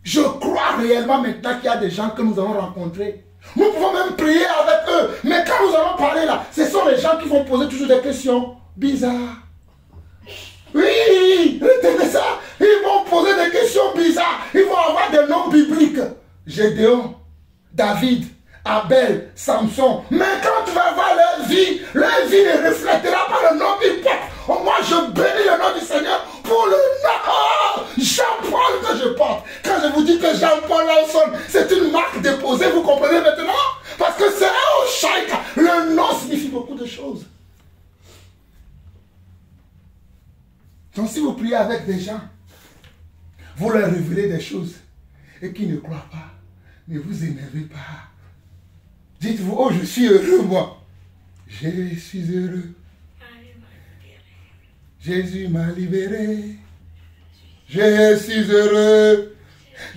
B: Je crois réellement maintenant qu'il y a des gens que nous allons rencontrer. Nous pouvons même prier avec eux. Mais quand nous allons parler là, ce sont les gens qui vont poser toujours des questions bizarres. Oui, retenez ça. Ils vont poser des questions bizarres. Ils vont avoir des noms bibliques. Gédéon, David, Abel, Samson. Mais quand tu vas voir leur vie ne reflètera pas le nom qu'ils portent. Moi, je bénis le nom du Seigneur pour le nom Jean-Paul que je porte. Quand je vous dis que Jean-Paul Lawson, c'est une marque déposée, vous comprenez maintenant? Parce que c'est un Shaika. Le nom signifie beaucoup de choses. Donc si vous priez avec des gens, vous leur révélez des choses et qui ne croient pas, ne vous énervez pas. Dites-vous, oh je suis heureux moi. Je suis heureux. Jésus m'a libéré. Je suis heureux.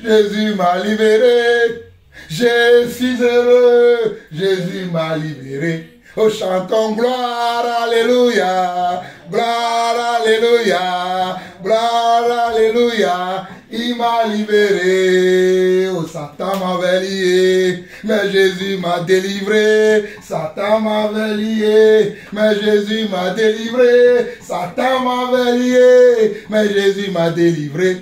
B: Jésus m'a libéré. Je suis heureux. Jésus m'a libéré. Oh, chantons gloire, alléluia, gloire, alléluia, gloire, alléluia. Il m'a libéré, oh Satan m'avait lié, mais Jésus m'a délivré. Satan m'avait lié, mais Jésus m'a délivré. Satan m'avait lié, mais Jésus m'a délivré.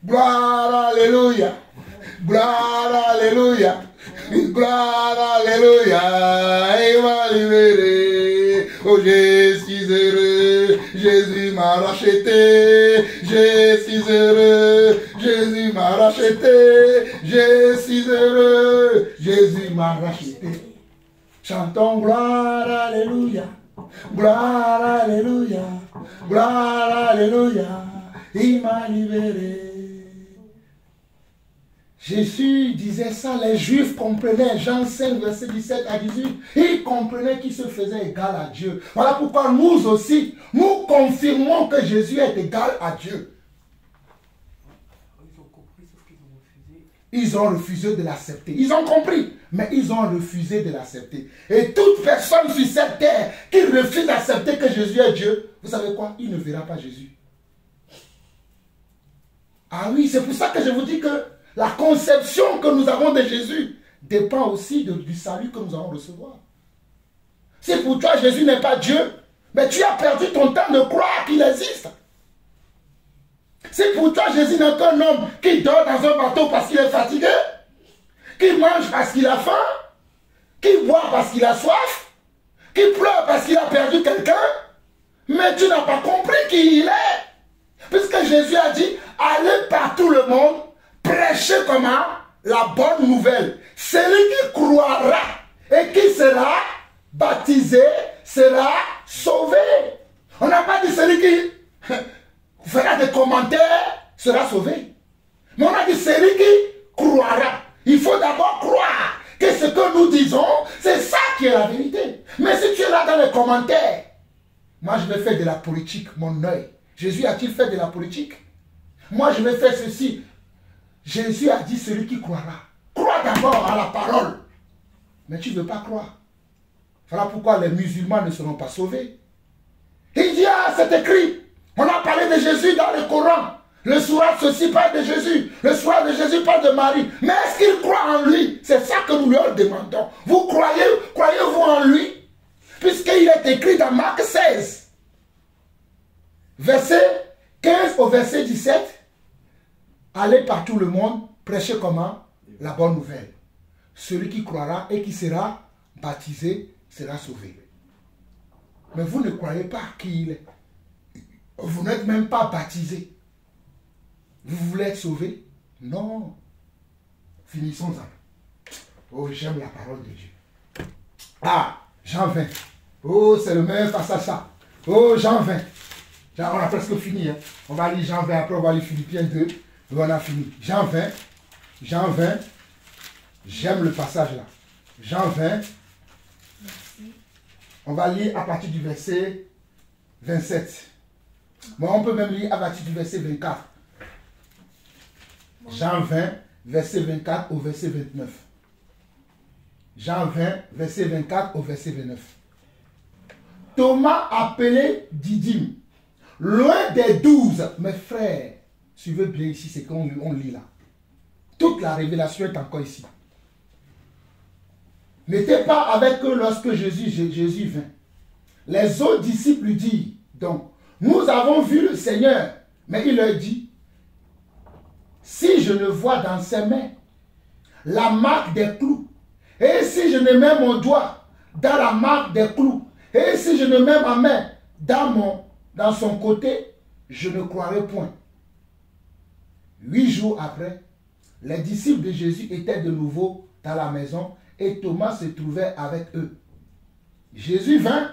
B: Gloire, alléluia, gloire, alléluia. Gloire, alléluia, il m'a libéré. Oh, je suis heureux, Jésus m'a racheté. Je suis heureux, Jésus m'a racheté. Je suis heureux, Jésus m'a racheté. Chantons gloire, alléluia, gloire, alléluia, gloire, alléluia, il m'a libéré. Jésus disait ça, les Juifs comprenaient, Jean 5, verset 17 à 18, ils comprenaient qu'il se faisait égal à Dieu. Voilà pourquoi nous aussi, nous confirmons que Jésus est égal à Dieu.
E: Ils ont compris, sauf qu'ils ont refusé.
B: Ils ont refusé de l'accepter. Ils ont compris, mais ils ont refusé de l'accepter. Et toute personne sur cette terre qui refuse d'accepter que Jésus est Dieu, vous savez quoi? Il ne verra pas Jésus. Ah oui, c'est pour ça que je vous dis que la conception que nous avons de Jésus dépend aussi du salut que nous allons recevoir. Si pour toi Jésus n'est pas Dieu, mais tu as perdu ton temps de croire qu'il existe. Si pour toi Jésus n'est qu'un homme qui dort dans un bateau parce qu'il est fatigué, qui mange parce qu'il a faim, qui boit parce qu'il a soif, qui pleure parce qu'il a perdu quelqu'un, mais tu n'as pas compris qui il est. Puisque Jésus a dit, allez par tout le monde, prêchez comment? La bonne nouvelle. Celui qui croira et qui sera baptisé sera sauvé. On n'a pas dit celui qui fera des commentaires sera sauvé. Mais on a dit celui qui croira. Il faut d'abord croire que ce que nous disons, c'est ça qui est la vérité. Mais si tu es là dans les commentaires, moi je vais faire de la politique, mon œil. Jésus a-t-il fait de la politique? Moi je vais faire ceci. Jésus a dit celui qui croira. Crois d'abord à la parole. Mais tu ne veux pas croire. Voilà pourquoi les musulmans ne seront pas sauvés. Il dit, ah, c'est écrit. On a parlé de Jésus dans le Coran. Le sourate ceci parle de Jésus. Le sourate de Jésus parle de Marie. Mais est-ce qu'il croit en lui? C'est ça que nous leur demandons. Vous croyez-vous en lui? Puisqu'il est écrit dans Marc 16. Verset 15 au verset 17. Allez par tout le monde, prêchez comment? La bonne nouvelle. Celui qui croira et qui sera baptisé sera sauvé. Mais vous ne croyez pas qui il est. Vous n'êtes même pas baptisé. Vous voulez être sauvé? Non. Finissons-en. Oh, j'aime la parole de Dieu. Ah, Jean 20. Oh, c'est le même face à ça. Oh, Jean 20. On a presque fini. Hein. On va lire Jean 20, après on va lire Philippiens 2. Et on a fini. Jean 20. Jean 20. J'aime le passage là. Jean 20. On va lire à partir du verset 27. Bon, on peut même lire à partir du verset 24. Jean 20, verset 24 au verset 29. Jean 20, verset 24 au verset 29. Thomas appelé Didyme, loin des 12. Mes frères, suivez bien ici ce qu'on lit là. Toute la révélation est encore ici. N'était pas avec eux lorsque Jésus vint. Les autres disciples lui dirent, donc, nous avons vu le Seigneur. Mais il leur dit, si je ne vois dans ses mains la marque des clous, et si je ne mets mon doigt dans la marque des clous, et si je ne mets ma main dans son côté, je ne croirai point. 8 jours après, les disciples de Jésus étaient de nouveau dans la maison et Thomas se trouvait avec eux. Jésus vint,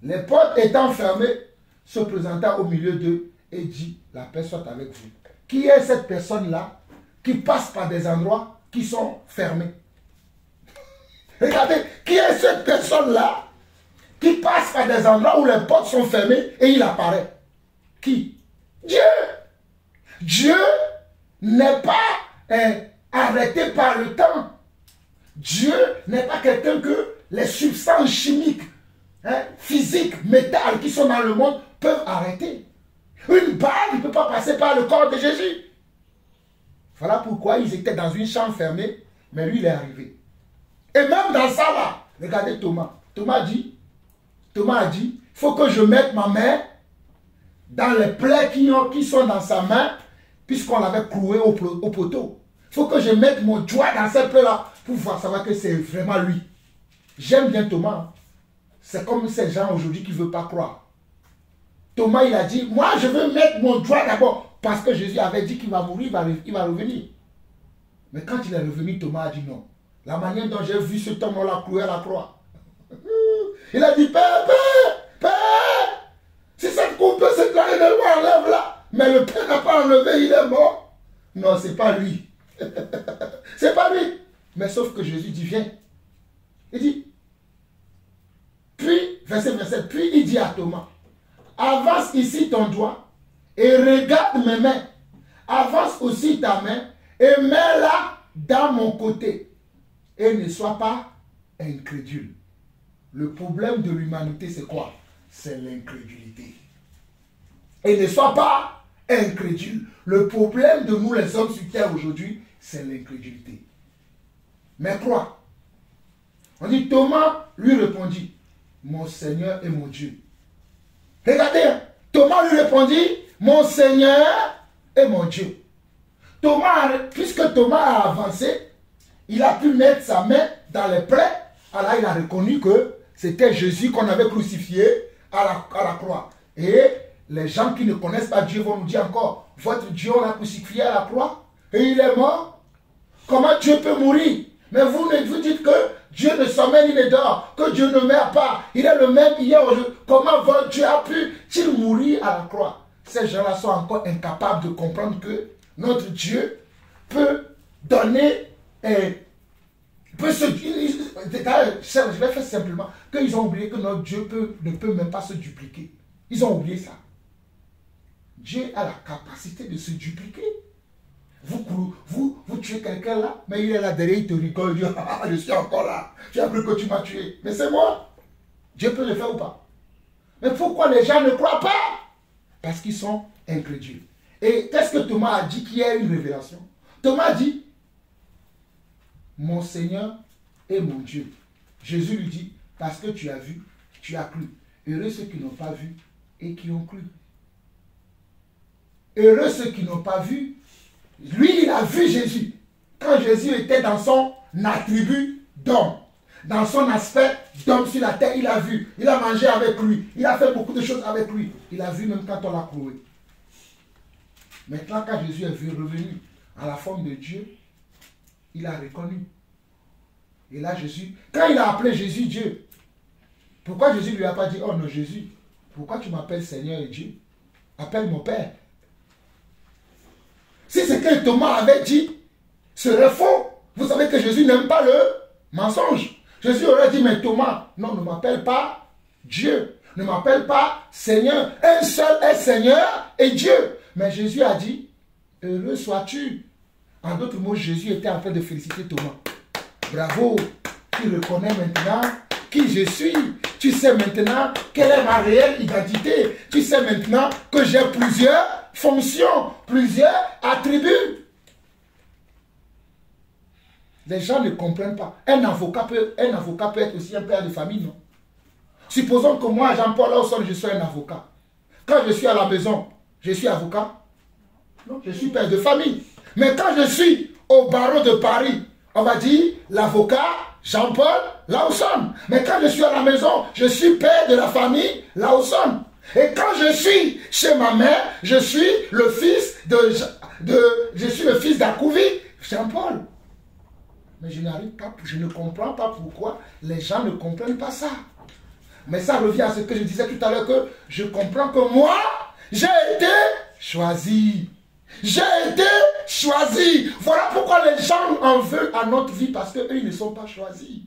B: les portes étant fermées, se présenta au milieu d'eux et dit, la paix soit avec vous. Qui est cette personne-là qui passe par des endroits qui sont fermés? Regardez, qui est cette personne-là qui passe par des endroits où les portes sont fermées et il apparaît? Qui? Dieu! Dieu n'est pas arrêté par le temps. Dieu n'est pas quelqu'un que les substances chimiques, physiques, métal qui sont dans le monde peuvent arrêter. Une balle ne peut pas passer par le corps de Jésus. Voilà pourquoi ils étaient dans une chambre fermée, mais lui il est arrivé. Et même dans ça là, regardez Thomas. Thomas a dit, il faut que je mette ma main dans les plaies qui sont dans sa main, puisqu'on l'avait cloué au poteau. Il faut que je mette mon doigt dans ces plaies-là pour pouvoir savoir que c'est vraiment lui. J'aime bien Thomas. C'est comme ces gens aujourd'hui qui ne veulent pas croire. Thomas, il a dit, moi je veux mettre mon doigt d'abord, parce que Jésus avait dit qu'il va mourir, il va revenir. Mais quand il est revenu, Thomas a dit non. La manière dont j'ai vu cet homme-là cloué à la croix. Il a dit, Père, si cette coupe peut se clarer de moi, enlève-la. Mais le Père n'a pas enlevé, il est mort. Non, c'est pas lui. C'est pas lui. Mais sauf que Jésus dit, viens. Il dit, puis, verset 27, puis il dit à Thomas, avance ici ton doigt et regarde mes mains. Avance aussi ta main et mets-la dans mon côté. Et ne sois pas incrédule. Le problème de l'humanité, c'est quoi? C'est l'incrédulité. Et ne sois pas incrédule. Le problème de nous, les hommes sur terre aujourd'hui, c'est l'incrédulité. Mais crois. On dit, Thomas lui répondit, mon Seigneur et mon Dieu. Regardez, Thomas lui répondit, mon Seigneur et mon Dieu. Thomas, puisque Thomas a avancé, il a pu mettre sa main dans les plaies. Alors il a reconnu que c'était Jésus qu'on avait crucifié à la croix. Et les gens qui ne connaissent pas Dieu vont nous dire encore, votre Dieu on l'a crucifié à la croix et il est mort. Comment Dieu peut mourir? Mais vous dites que Dieu ne sommeille ni ne dort, que Dieu ne meurt pas. Il est le même hier, aujourd'hui. Comment votre Dieu a pu-t-il mourir à la croix? Ces gens-là sont encore incapables de comprendre que notre Dieu peut donner je vais faire simplement qu'ils ont oublié que notre Dieu ne peut même pas se dupliquer. Ils ont oublié ça. Dieu a la capacité de se dupliquer. Vous tuez quelqu'un là, mais il est là derrière, il te rigole, il dit, ah, je suis encore là. Tu as cru que tu m'as tué. Mais c'est moi. Dieu peut le faire ou pas? Mais pourquoi les gens ne croient pas? Parce qu'ils sont incrédules. Et qu'est-ce que Thomas a dit qui est une révélation? Thomas a dit, mon Seigneur et mon Dieu. Jésus lui dit, parce que tu as vu, tu as cru. Heureux ceux qui n'ont pas vu et qui ont cru. Heureux ceux qui n'ont pas vu. Lui, il a vu Jésus. Quand Jésus était dans son attribut d'homme, dans son aspect d'homme sur la terre, il a vu. Il a mangé avec lui. Il a fait beaucoup de choses avec lui. Il a vu même quand on l'a cloué. Maintenant, quand Jésus est revenu à la forme de Dieu, il a reconnu. Et là, Jésus, quand il a appelé Jésus Dieu, pourquoi Jésus ne lui a pas dit, oh non Jésus, pourquoi tu m'appelles Seigneur et Dieu? Appelle mon Père. Si ce que Thomas avait dit serait faux, vous savez que Jésus n'aime pas le mensonge. Jésus aurait dit, mais Thomas, non, ne m'appelle pas Dieu. ne m'appelle pas Seigneur. Un seul est Seigneur et Dieu. Mais Jésus a dit, heureux sois-tu. En d'autres mots, Jésus était en train de féliciter Thomas. Bravo, tu reconnais maintenant qui je suis. Tu sais maintenant quelle est ma réelle identité. Tu sais maintenant que j'ai plusieurs fonctions, plusieurs attributs. Les gens ne comprennent pas. Un avocat peut être aussi un père de famille, non? Supposons que moi, Jean-Paul Lawson, je suis un avocat. Quand je suis à la maison, je suis avocat? Non, je suis père de famille. Mais quand je suis au barreau de Paris, on va dire l'avocat Jean-Paul Lawson. Mais quand je suis à la maison, je suis père de la famille Lawson. Et quand je suis chez ma mère, je suis le fils d'Akouvi, Jean-Paul. Mais je n'arrive pas, je ne comprends pas pourquoi les gens ne comprennent pas ça. Mais ça revient à ce que je disais tout à l'heure, que je comprends que moi, j'ai été choisi. J'ai été choisi. Voilà pourquoi les gens en veulent à notre vie, parce qu'eux, ils ne sont pas choisis.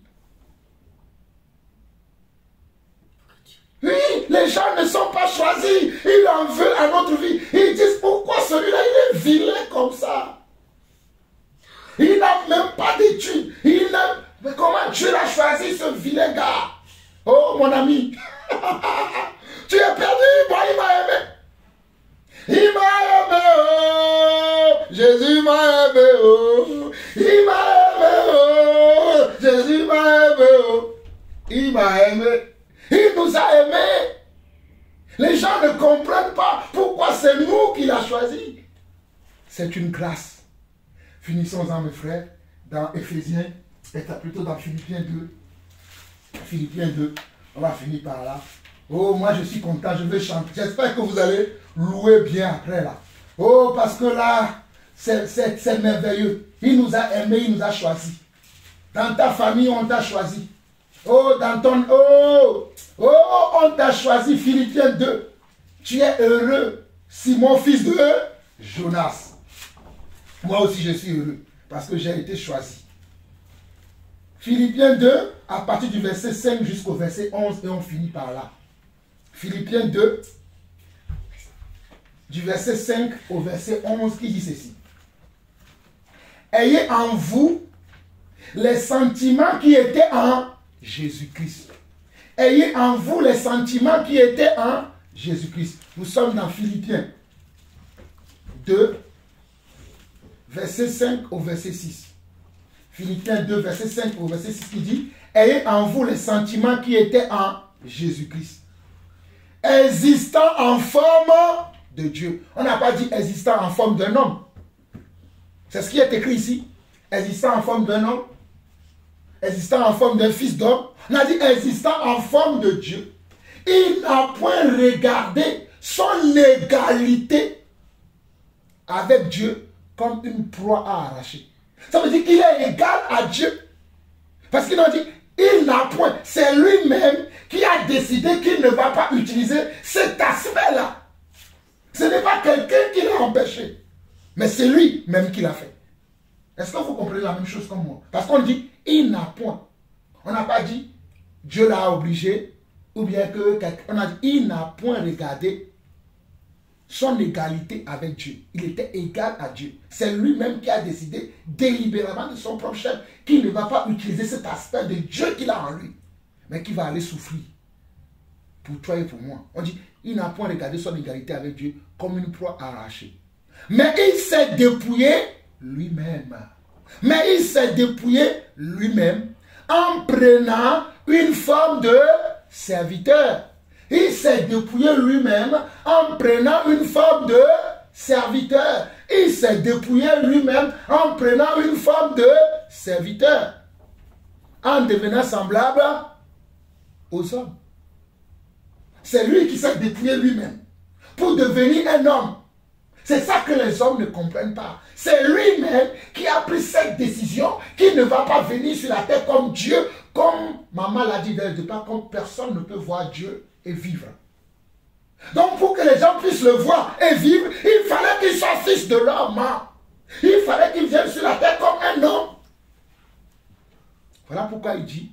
B: Oui, les gens ne sont pas choisis. Ils en veulent à notre vie. Ils disent, pourquoi celui-là, il est vilain comme ça? Il n'a même pas d'études. Mais comment Dieu l'a choisi, ce vilain gars? Oh, mon ami. Tu es perdu. Moi, il m'a aimé. Il m'a aimé, oh. Jésus m'a aimé, oh. Il m'a aimé, oh. Jésus m'a aimé, oh. Il m'a aimé. Il nous a aimés. Les gens ne comprennent pas pourquoi c'est nous qu'il a choisi. C'est une grâce. Finissons-en, mes frères, dans Éphésiens, et plutôt dans Philippiens 2. Philippiens 2, on va finir par là. Oh, moi je suis content, je vais chanter. J'espère que vous allez louer bien après là. Oh, parce que là, c'est merveilleux. Il nous a aimés, il nous a choisis. Dans ta famille, on t'a choisi. Oh, dans ton... on t'a choisi, Philippiens 2. Tu es heureux, Simon, fils de Jonas. Moi aussi, je suis heureux, parce que j'ai été choisi. Philippiens 2, à partir du verset 5 jusqu'au verset 11, et on finit par là. Philippiens 2, du verset 5 au verset 11, qui dit ceci. Ayez en vous les sentiments qui étaient en Jésus-Christ. Ayez en vous les sentiments qui étaient en Jésus-Christ. Nous sommes dans Philippiens 2, verset 5 au verset 6. Philippiens 2, verset 5 au verset 6 qui dit, ayez en vous les sentiments qui étaient en Jésus-Christ, existant en forme de Dieu. On n'a pas dit existant en forme d'un homme. C'est ce qui est écrit ici. Existant en forme d'un homme, existant en forme d'un fils d'homme. On a dit existant en forme de Dieu. Il n'a point regardé son égalité avec Dieu comme une proie à arracher. Ça veut dire qu'il est égal à Dieu. Parce qu'il a dit, il n'a point. C'est lui-même qui a décidé qu'il ne va pas utiliser cet aspect-là. Ce n'est pas quelqu'un qui l'a empêché. Mais c'est lui-même qui l'a fait. Est-ce que vous comprenez la même chose comme moi? Parce qu'on dit, il n'a point. On n'a pas dit, Dieu l'a obligé. Ou bien que quelqu'un... On a dit, il n'a point regardé son égalité avec Dieu. Il était égal à Dieu. C'est lui-même qui a décidé délibérément de son propre chef qu'il ne va pas utiliser cet aspect de Dieu qu'il a en lui, mais qui va aller souffrir pour toi et pour moi. On dit, il n'a point regardé son égalité avec Dieu comme une proie arrachée. Mais il s'est dépouillé lui-même. Mais il s'est dépouillé lui-même en prenant une forme de serviteur. Il s'est dépouillé lui-même en prenant une forme de serviteur. Il s'est dépouillé lui-même en prenant une forme de serviteur. En devenant semblable aux hommes. C'est lui qui s'est dépouillé lui-même pour devenir un homme. C'est ça que les hommes ne comprennent pas. C'est lui-même qui a pris cette décision, qui ne va pas venir sur la terre comme Dieu, comme maman l'a dit dès le départ, comme personne ne peut voir Dieu et vivre. Donc pour que les gens puissent le voir et vivre, il fallait qu'il soit fils de l'homme. Il fallait qu'il vienne sur la terre comme un homme. Voilà pourquoi il dit,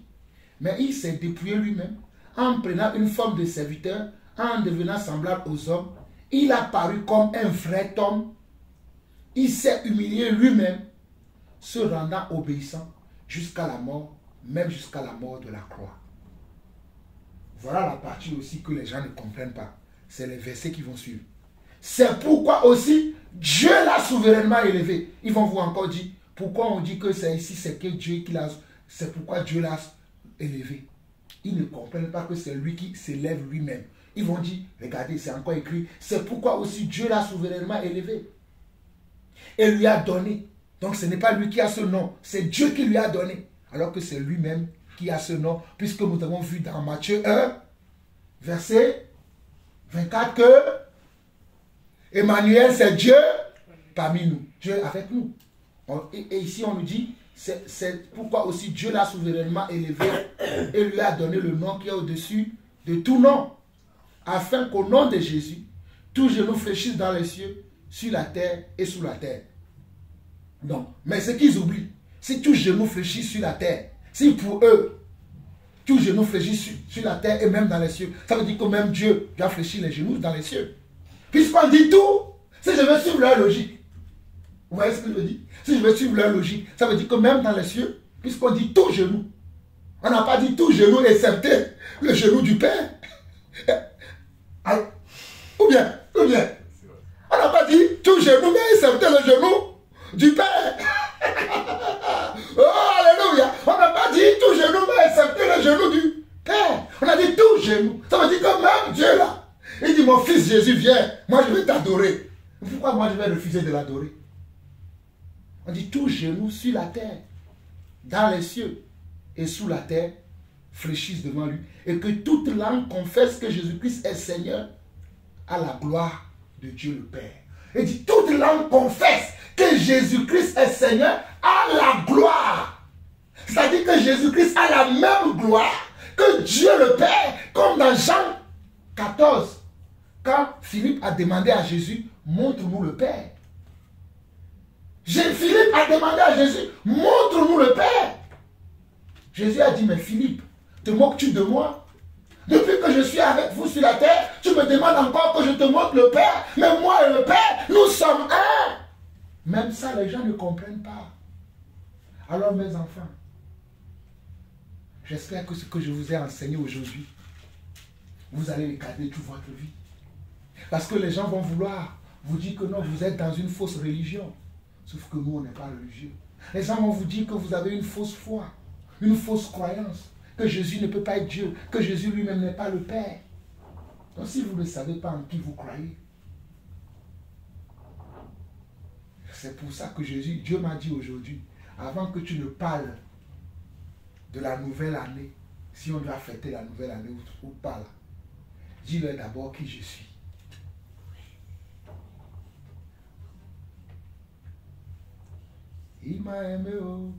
B: mais il s'est dépouillé lui-même en prenant une forme de serviteur, en devenant semblable aux hommes, il a paru comme un vrai homme. Il s'est humilié lui-même, se rendant obéissant jusqu'à la mort, même jusqu'à la mort de la croix. Voilà la partie aussi que les gens ne comprennent pas. C'est les versets qui vont suivre. C'est pourquoi aussi Dieu l'a souverainement élevé. Ils vont vous encore dire, pourquoi on dit que c'est ici, c'est que Dieu qui l'a, c'est pourquoi Dieu l'a élevé. Ils ne comprennent pas que c'est lui qui s'élève lui-même. Ils vont dire, regardez, c'est encore écrit, c'est pourquoi aussi Dieu l'a souverainement élevé. Et lui a donné. Donc ce n'est pas lui qui a ce nom, c'est Dieu qui lui a donné. Alors que c'est lui-même qui a ce nom, puisque nous avons vu dans Matthieu 1, verset 24 que Emmanuel, c'est Dieu parmi nous, Dieu avec nous. Et ici on nous dit, c'est pourquoi aussi Dieu l'a souverainement élevé et lui a donné le nom qui est au-dessus de tout nom, afin qu'au nom de Jésus, tout genou fléchisse dans les cieux, sur la terre et sous la terre. Non, mais ce qu'ils oublient, si tout genou fléchit sur la terre, si pour eux, tout genou fléchit sur la terre et même dans les cieux, ça veut dire que même Dieu doit fléchir les genoux dans les cieux. Puisqu'on dit tout, si je veux suivre leur logique, vous voyez ce que je veux dire? Si je veux suivre leur logique, ça veut dire que même dans les cieux, puisqu'on dit tout genou, on n'a pas dit tout genou excepté le genou du Père. Ou bien, on n'a pas dit tout genou, mais excepté le genou du Père. Oh, alléluia. On n'a pas dit tout genou, mais excepté le genou du Père. On a dit tout genou. Ça veut dire que même Dieu là, il dit, mon fils Jésus, viens, moi je vais t'adorer. Pourquoi moi je vais refuser de l'adorer? On dit tout genou sur la terre, dans les cieux et sous la terre, fléchissent devant lui. Et que toute langue confesse que Jésus-Christ est Seigneur, à la gloire de Dieu le Père. Il dit, toute langue confesse que Jésus-Christ est Seigneur, à la gloire. C'est-à-dire que Jésus-Christ a la même gloire que Dieu le Père, comme dans Jean 14, quand Philippe a demandé à Jésus, montre-nous le Père. Philippe a demandé à Jésus, montre-nous le Père. Jésus a dit, mais Philippe, te moques-tu de moi? Depuis que je suis avec vous sur la terre, tu me demandes encore que je te montre le Père. Mais moi et le Père, nous sommes un. Même ça, les gens ne comprennent pas. Alors mes enfants, j'espère que ce que je vous ai enseigné aujourd'hui, vous allez le garder toute votre vie. Parce que les gens vont vouloir vous dire que non, vous êtes dans une fausse religion. Sauf que nous, on n'est pas religieux. Les gens vont vous dire que vous avez une fausse foi, une fausse croyance, que Jésus ne peut pas être Dieu, que Jésus lui-même n'est pas le Père. Donc si vous ne savez pas en qui vous croyez, c'est pour ça que Dieu m'a dit aujourd'hui, avant que tu ne parles de la nouvelle année, si on doit fêter la nouvelle année ou pas là, dis-leur d'abord qui je suis. Il m'a aimé, oh.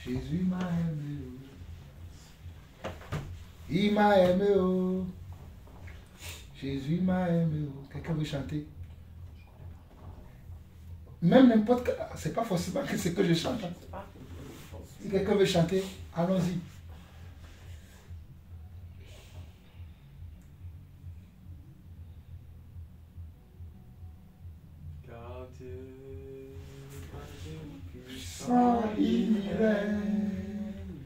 B: Jésus m'a aimé, oh. Il m'a aimé, oh. Jésus m'a aimé, oh. Quelqu'un veut chanter? Même n'importe quel... C'est pas forcément que c'est que je chante. Si quelqu'un veut chanter, allons-y.
A: Car Dieu
B: Puissant il est,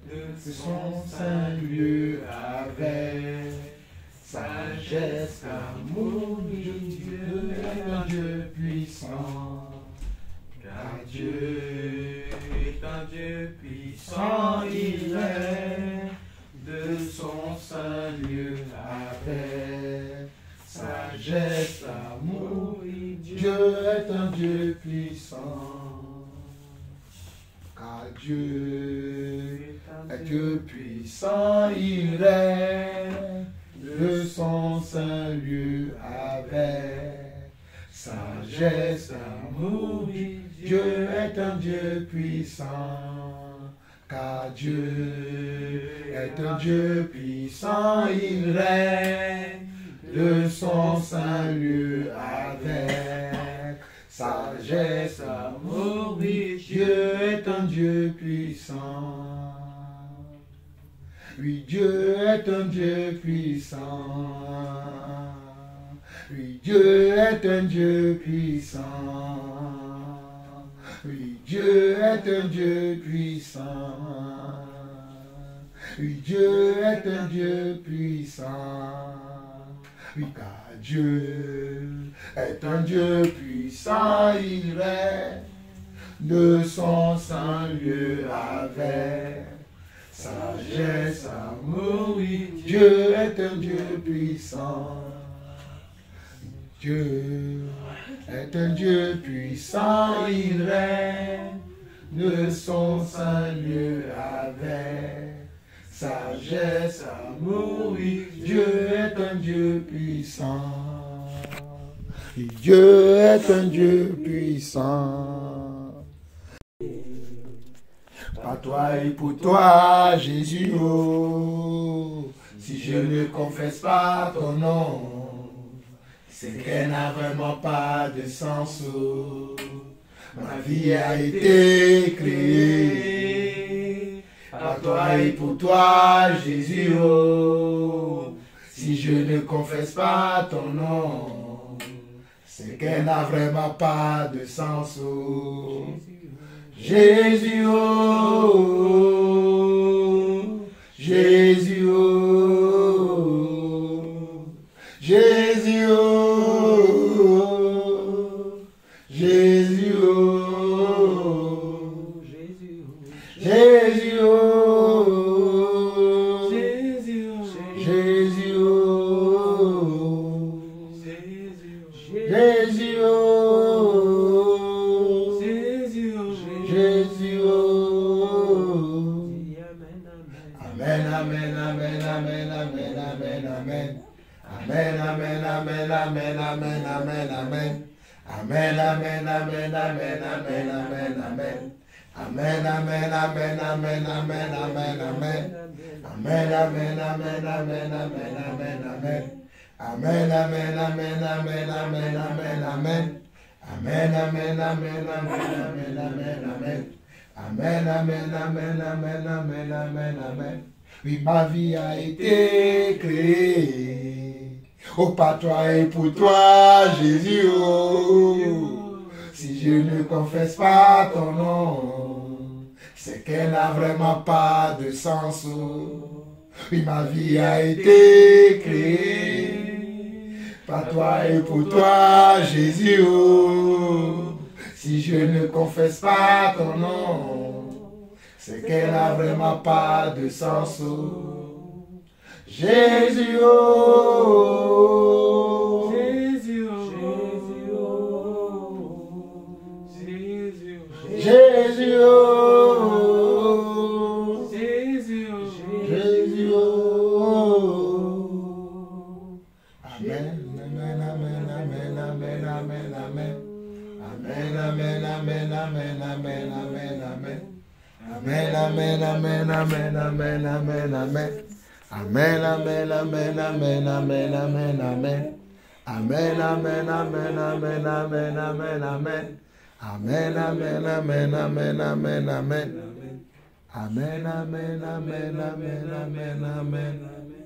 B: de son saint lieu avec sagesse, amour, Dieu est un Dieu puissant.
A: Car Dieu est un Dieu puissant, il est de son saint lieu
B: Avec sagesse, amour, Dieu est un Dieu puissant. Car Dieu est Dieu puissant, il est de son saint lieu avec sagesse, amour, Dieu est un Dieu puissant. Car Dieu est un Dieu puissant, il règne de son saint lieu avec sagesse, amour, Dieu est un Dieu puissant. Oui, Dieu est un Dieu puissant. Oui, Dieu est un Dieu puissant. Oui, Dieu est un Dieu puissant. Oui, Dieu est un Dieu puissant. Oui, car Dieu est un Dieu puissant, il règne de son saint lieu avec sagesse, amour. Oui, Dieu est un Dieu puissant. Dieu est un Dieu puissant, il règne de son saint lieu avec sagesse, amour. Oui, Dieu est un Dieu puissant. Dieu est un Dieu puissant. Par toi et pour toi, Jésus, oh, si je ne confesse pas ton nom, c'est qu'elle n'a vraiment pas de sens. Oh. Ma vie a été créée par toi et pour toi, Jésus, oh. Si je ne confesse pas ton nom, c'est qu'elle n'a vraiment pas de sens. Oh. Jésus, oh, Jésus, oh, Jésus, oh, Jésus, oh, Jésus, oh, Jésus, oh, Jésus, oh, Jésus, oh. Amen, amen, amen, amen, amen, amen, amen. Amen, amen, amen, amen, amen, amen, amen. Amen, amen, amen, amen, amen, amen, amen. Amen, amen, amen, amen, amen, amen, amen. Amen, amen, amen, amen, amen, amen, amen. Amen, amen, amen, amen, amen, amen, amen. Amen, amen, amen, amen, amen, amen, amen. Amen, amen, amen, amen, amen, amen, amen. Oui, ma vie a été créée. Oh, par toi et pour toi, Jésus, oh. Si je ne confesse pas ton nom, c'est qu'elle n'a vraiment pas de sens. Oh. Oui, ma vie a été créée. Par toi et pour toi, Jésus, oh. Si je ne confesse pas ton nom, c'est qu'elle n'a vraiment pas de sens. Oh. Jésus, oh.
A: Jésus,
B: Jésus, oh.
A: Jésus,
B: Jésus, oh. Amen, amen, amen, amen, amen, amen, amen. Amen, amen, amen, amen, amen, amen, amen. Amen, amen, amen, amen, amen, amen, amen. Amen, amen, amen, amen, amen, amen, amen. Amen, amen, amen, amen, amen, amen, amen. Amen, amen, amen, amen, amen, amen. Amen, amen, amen, amen, amen, amen.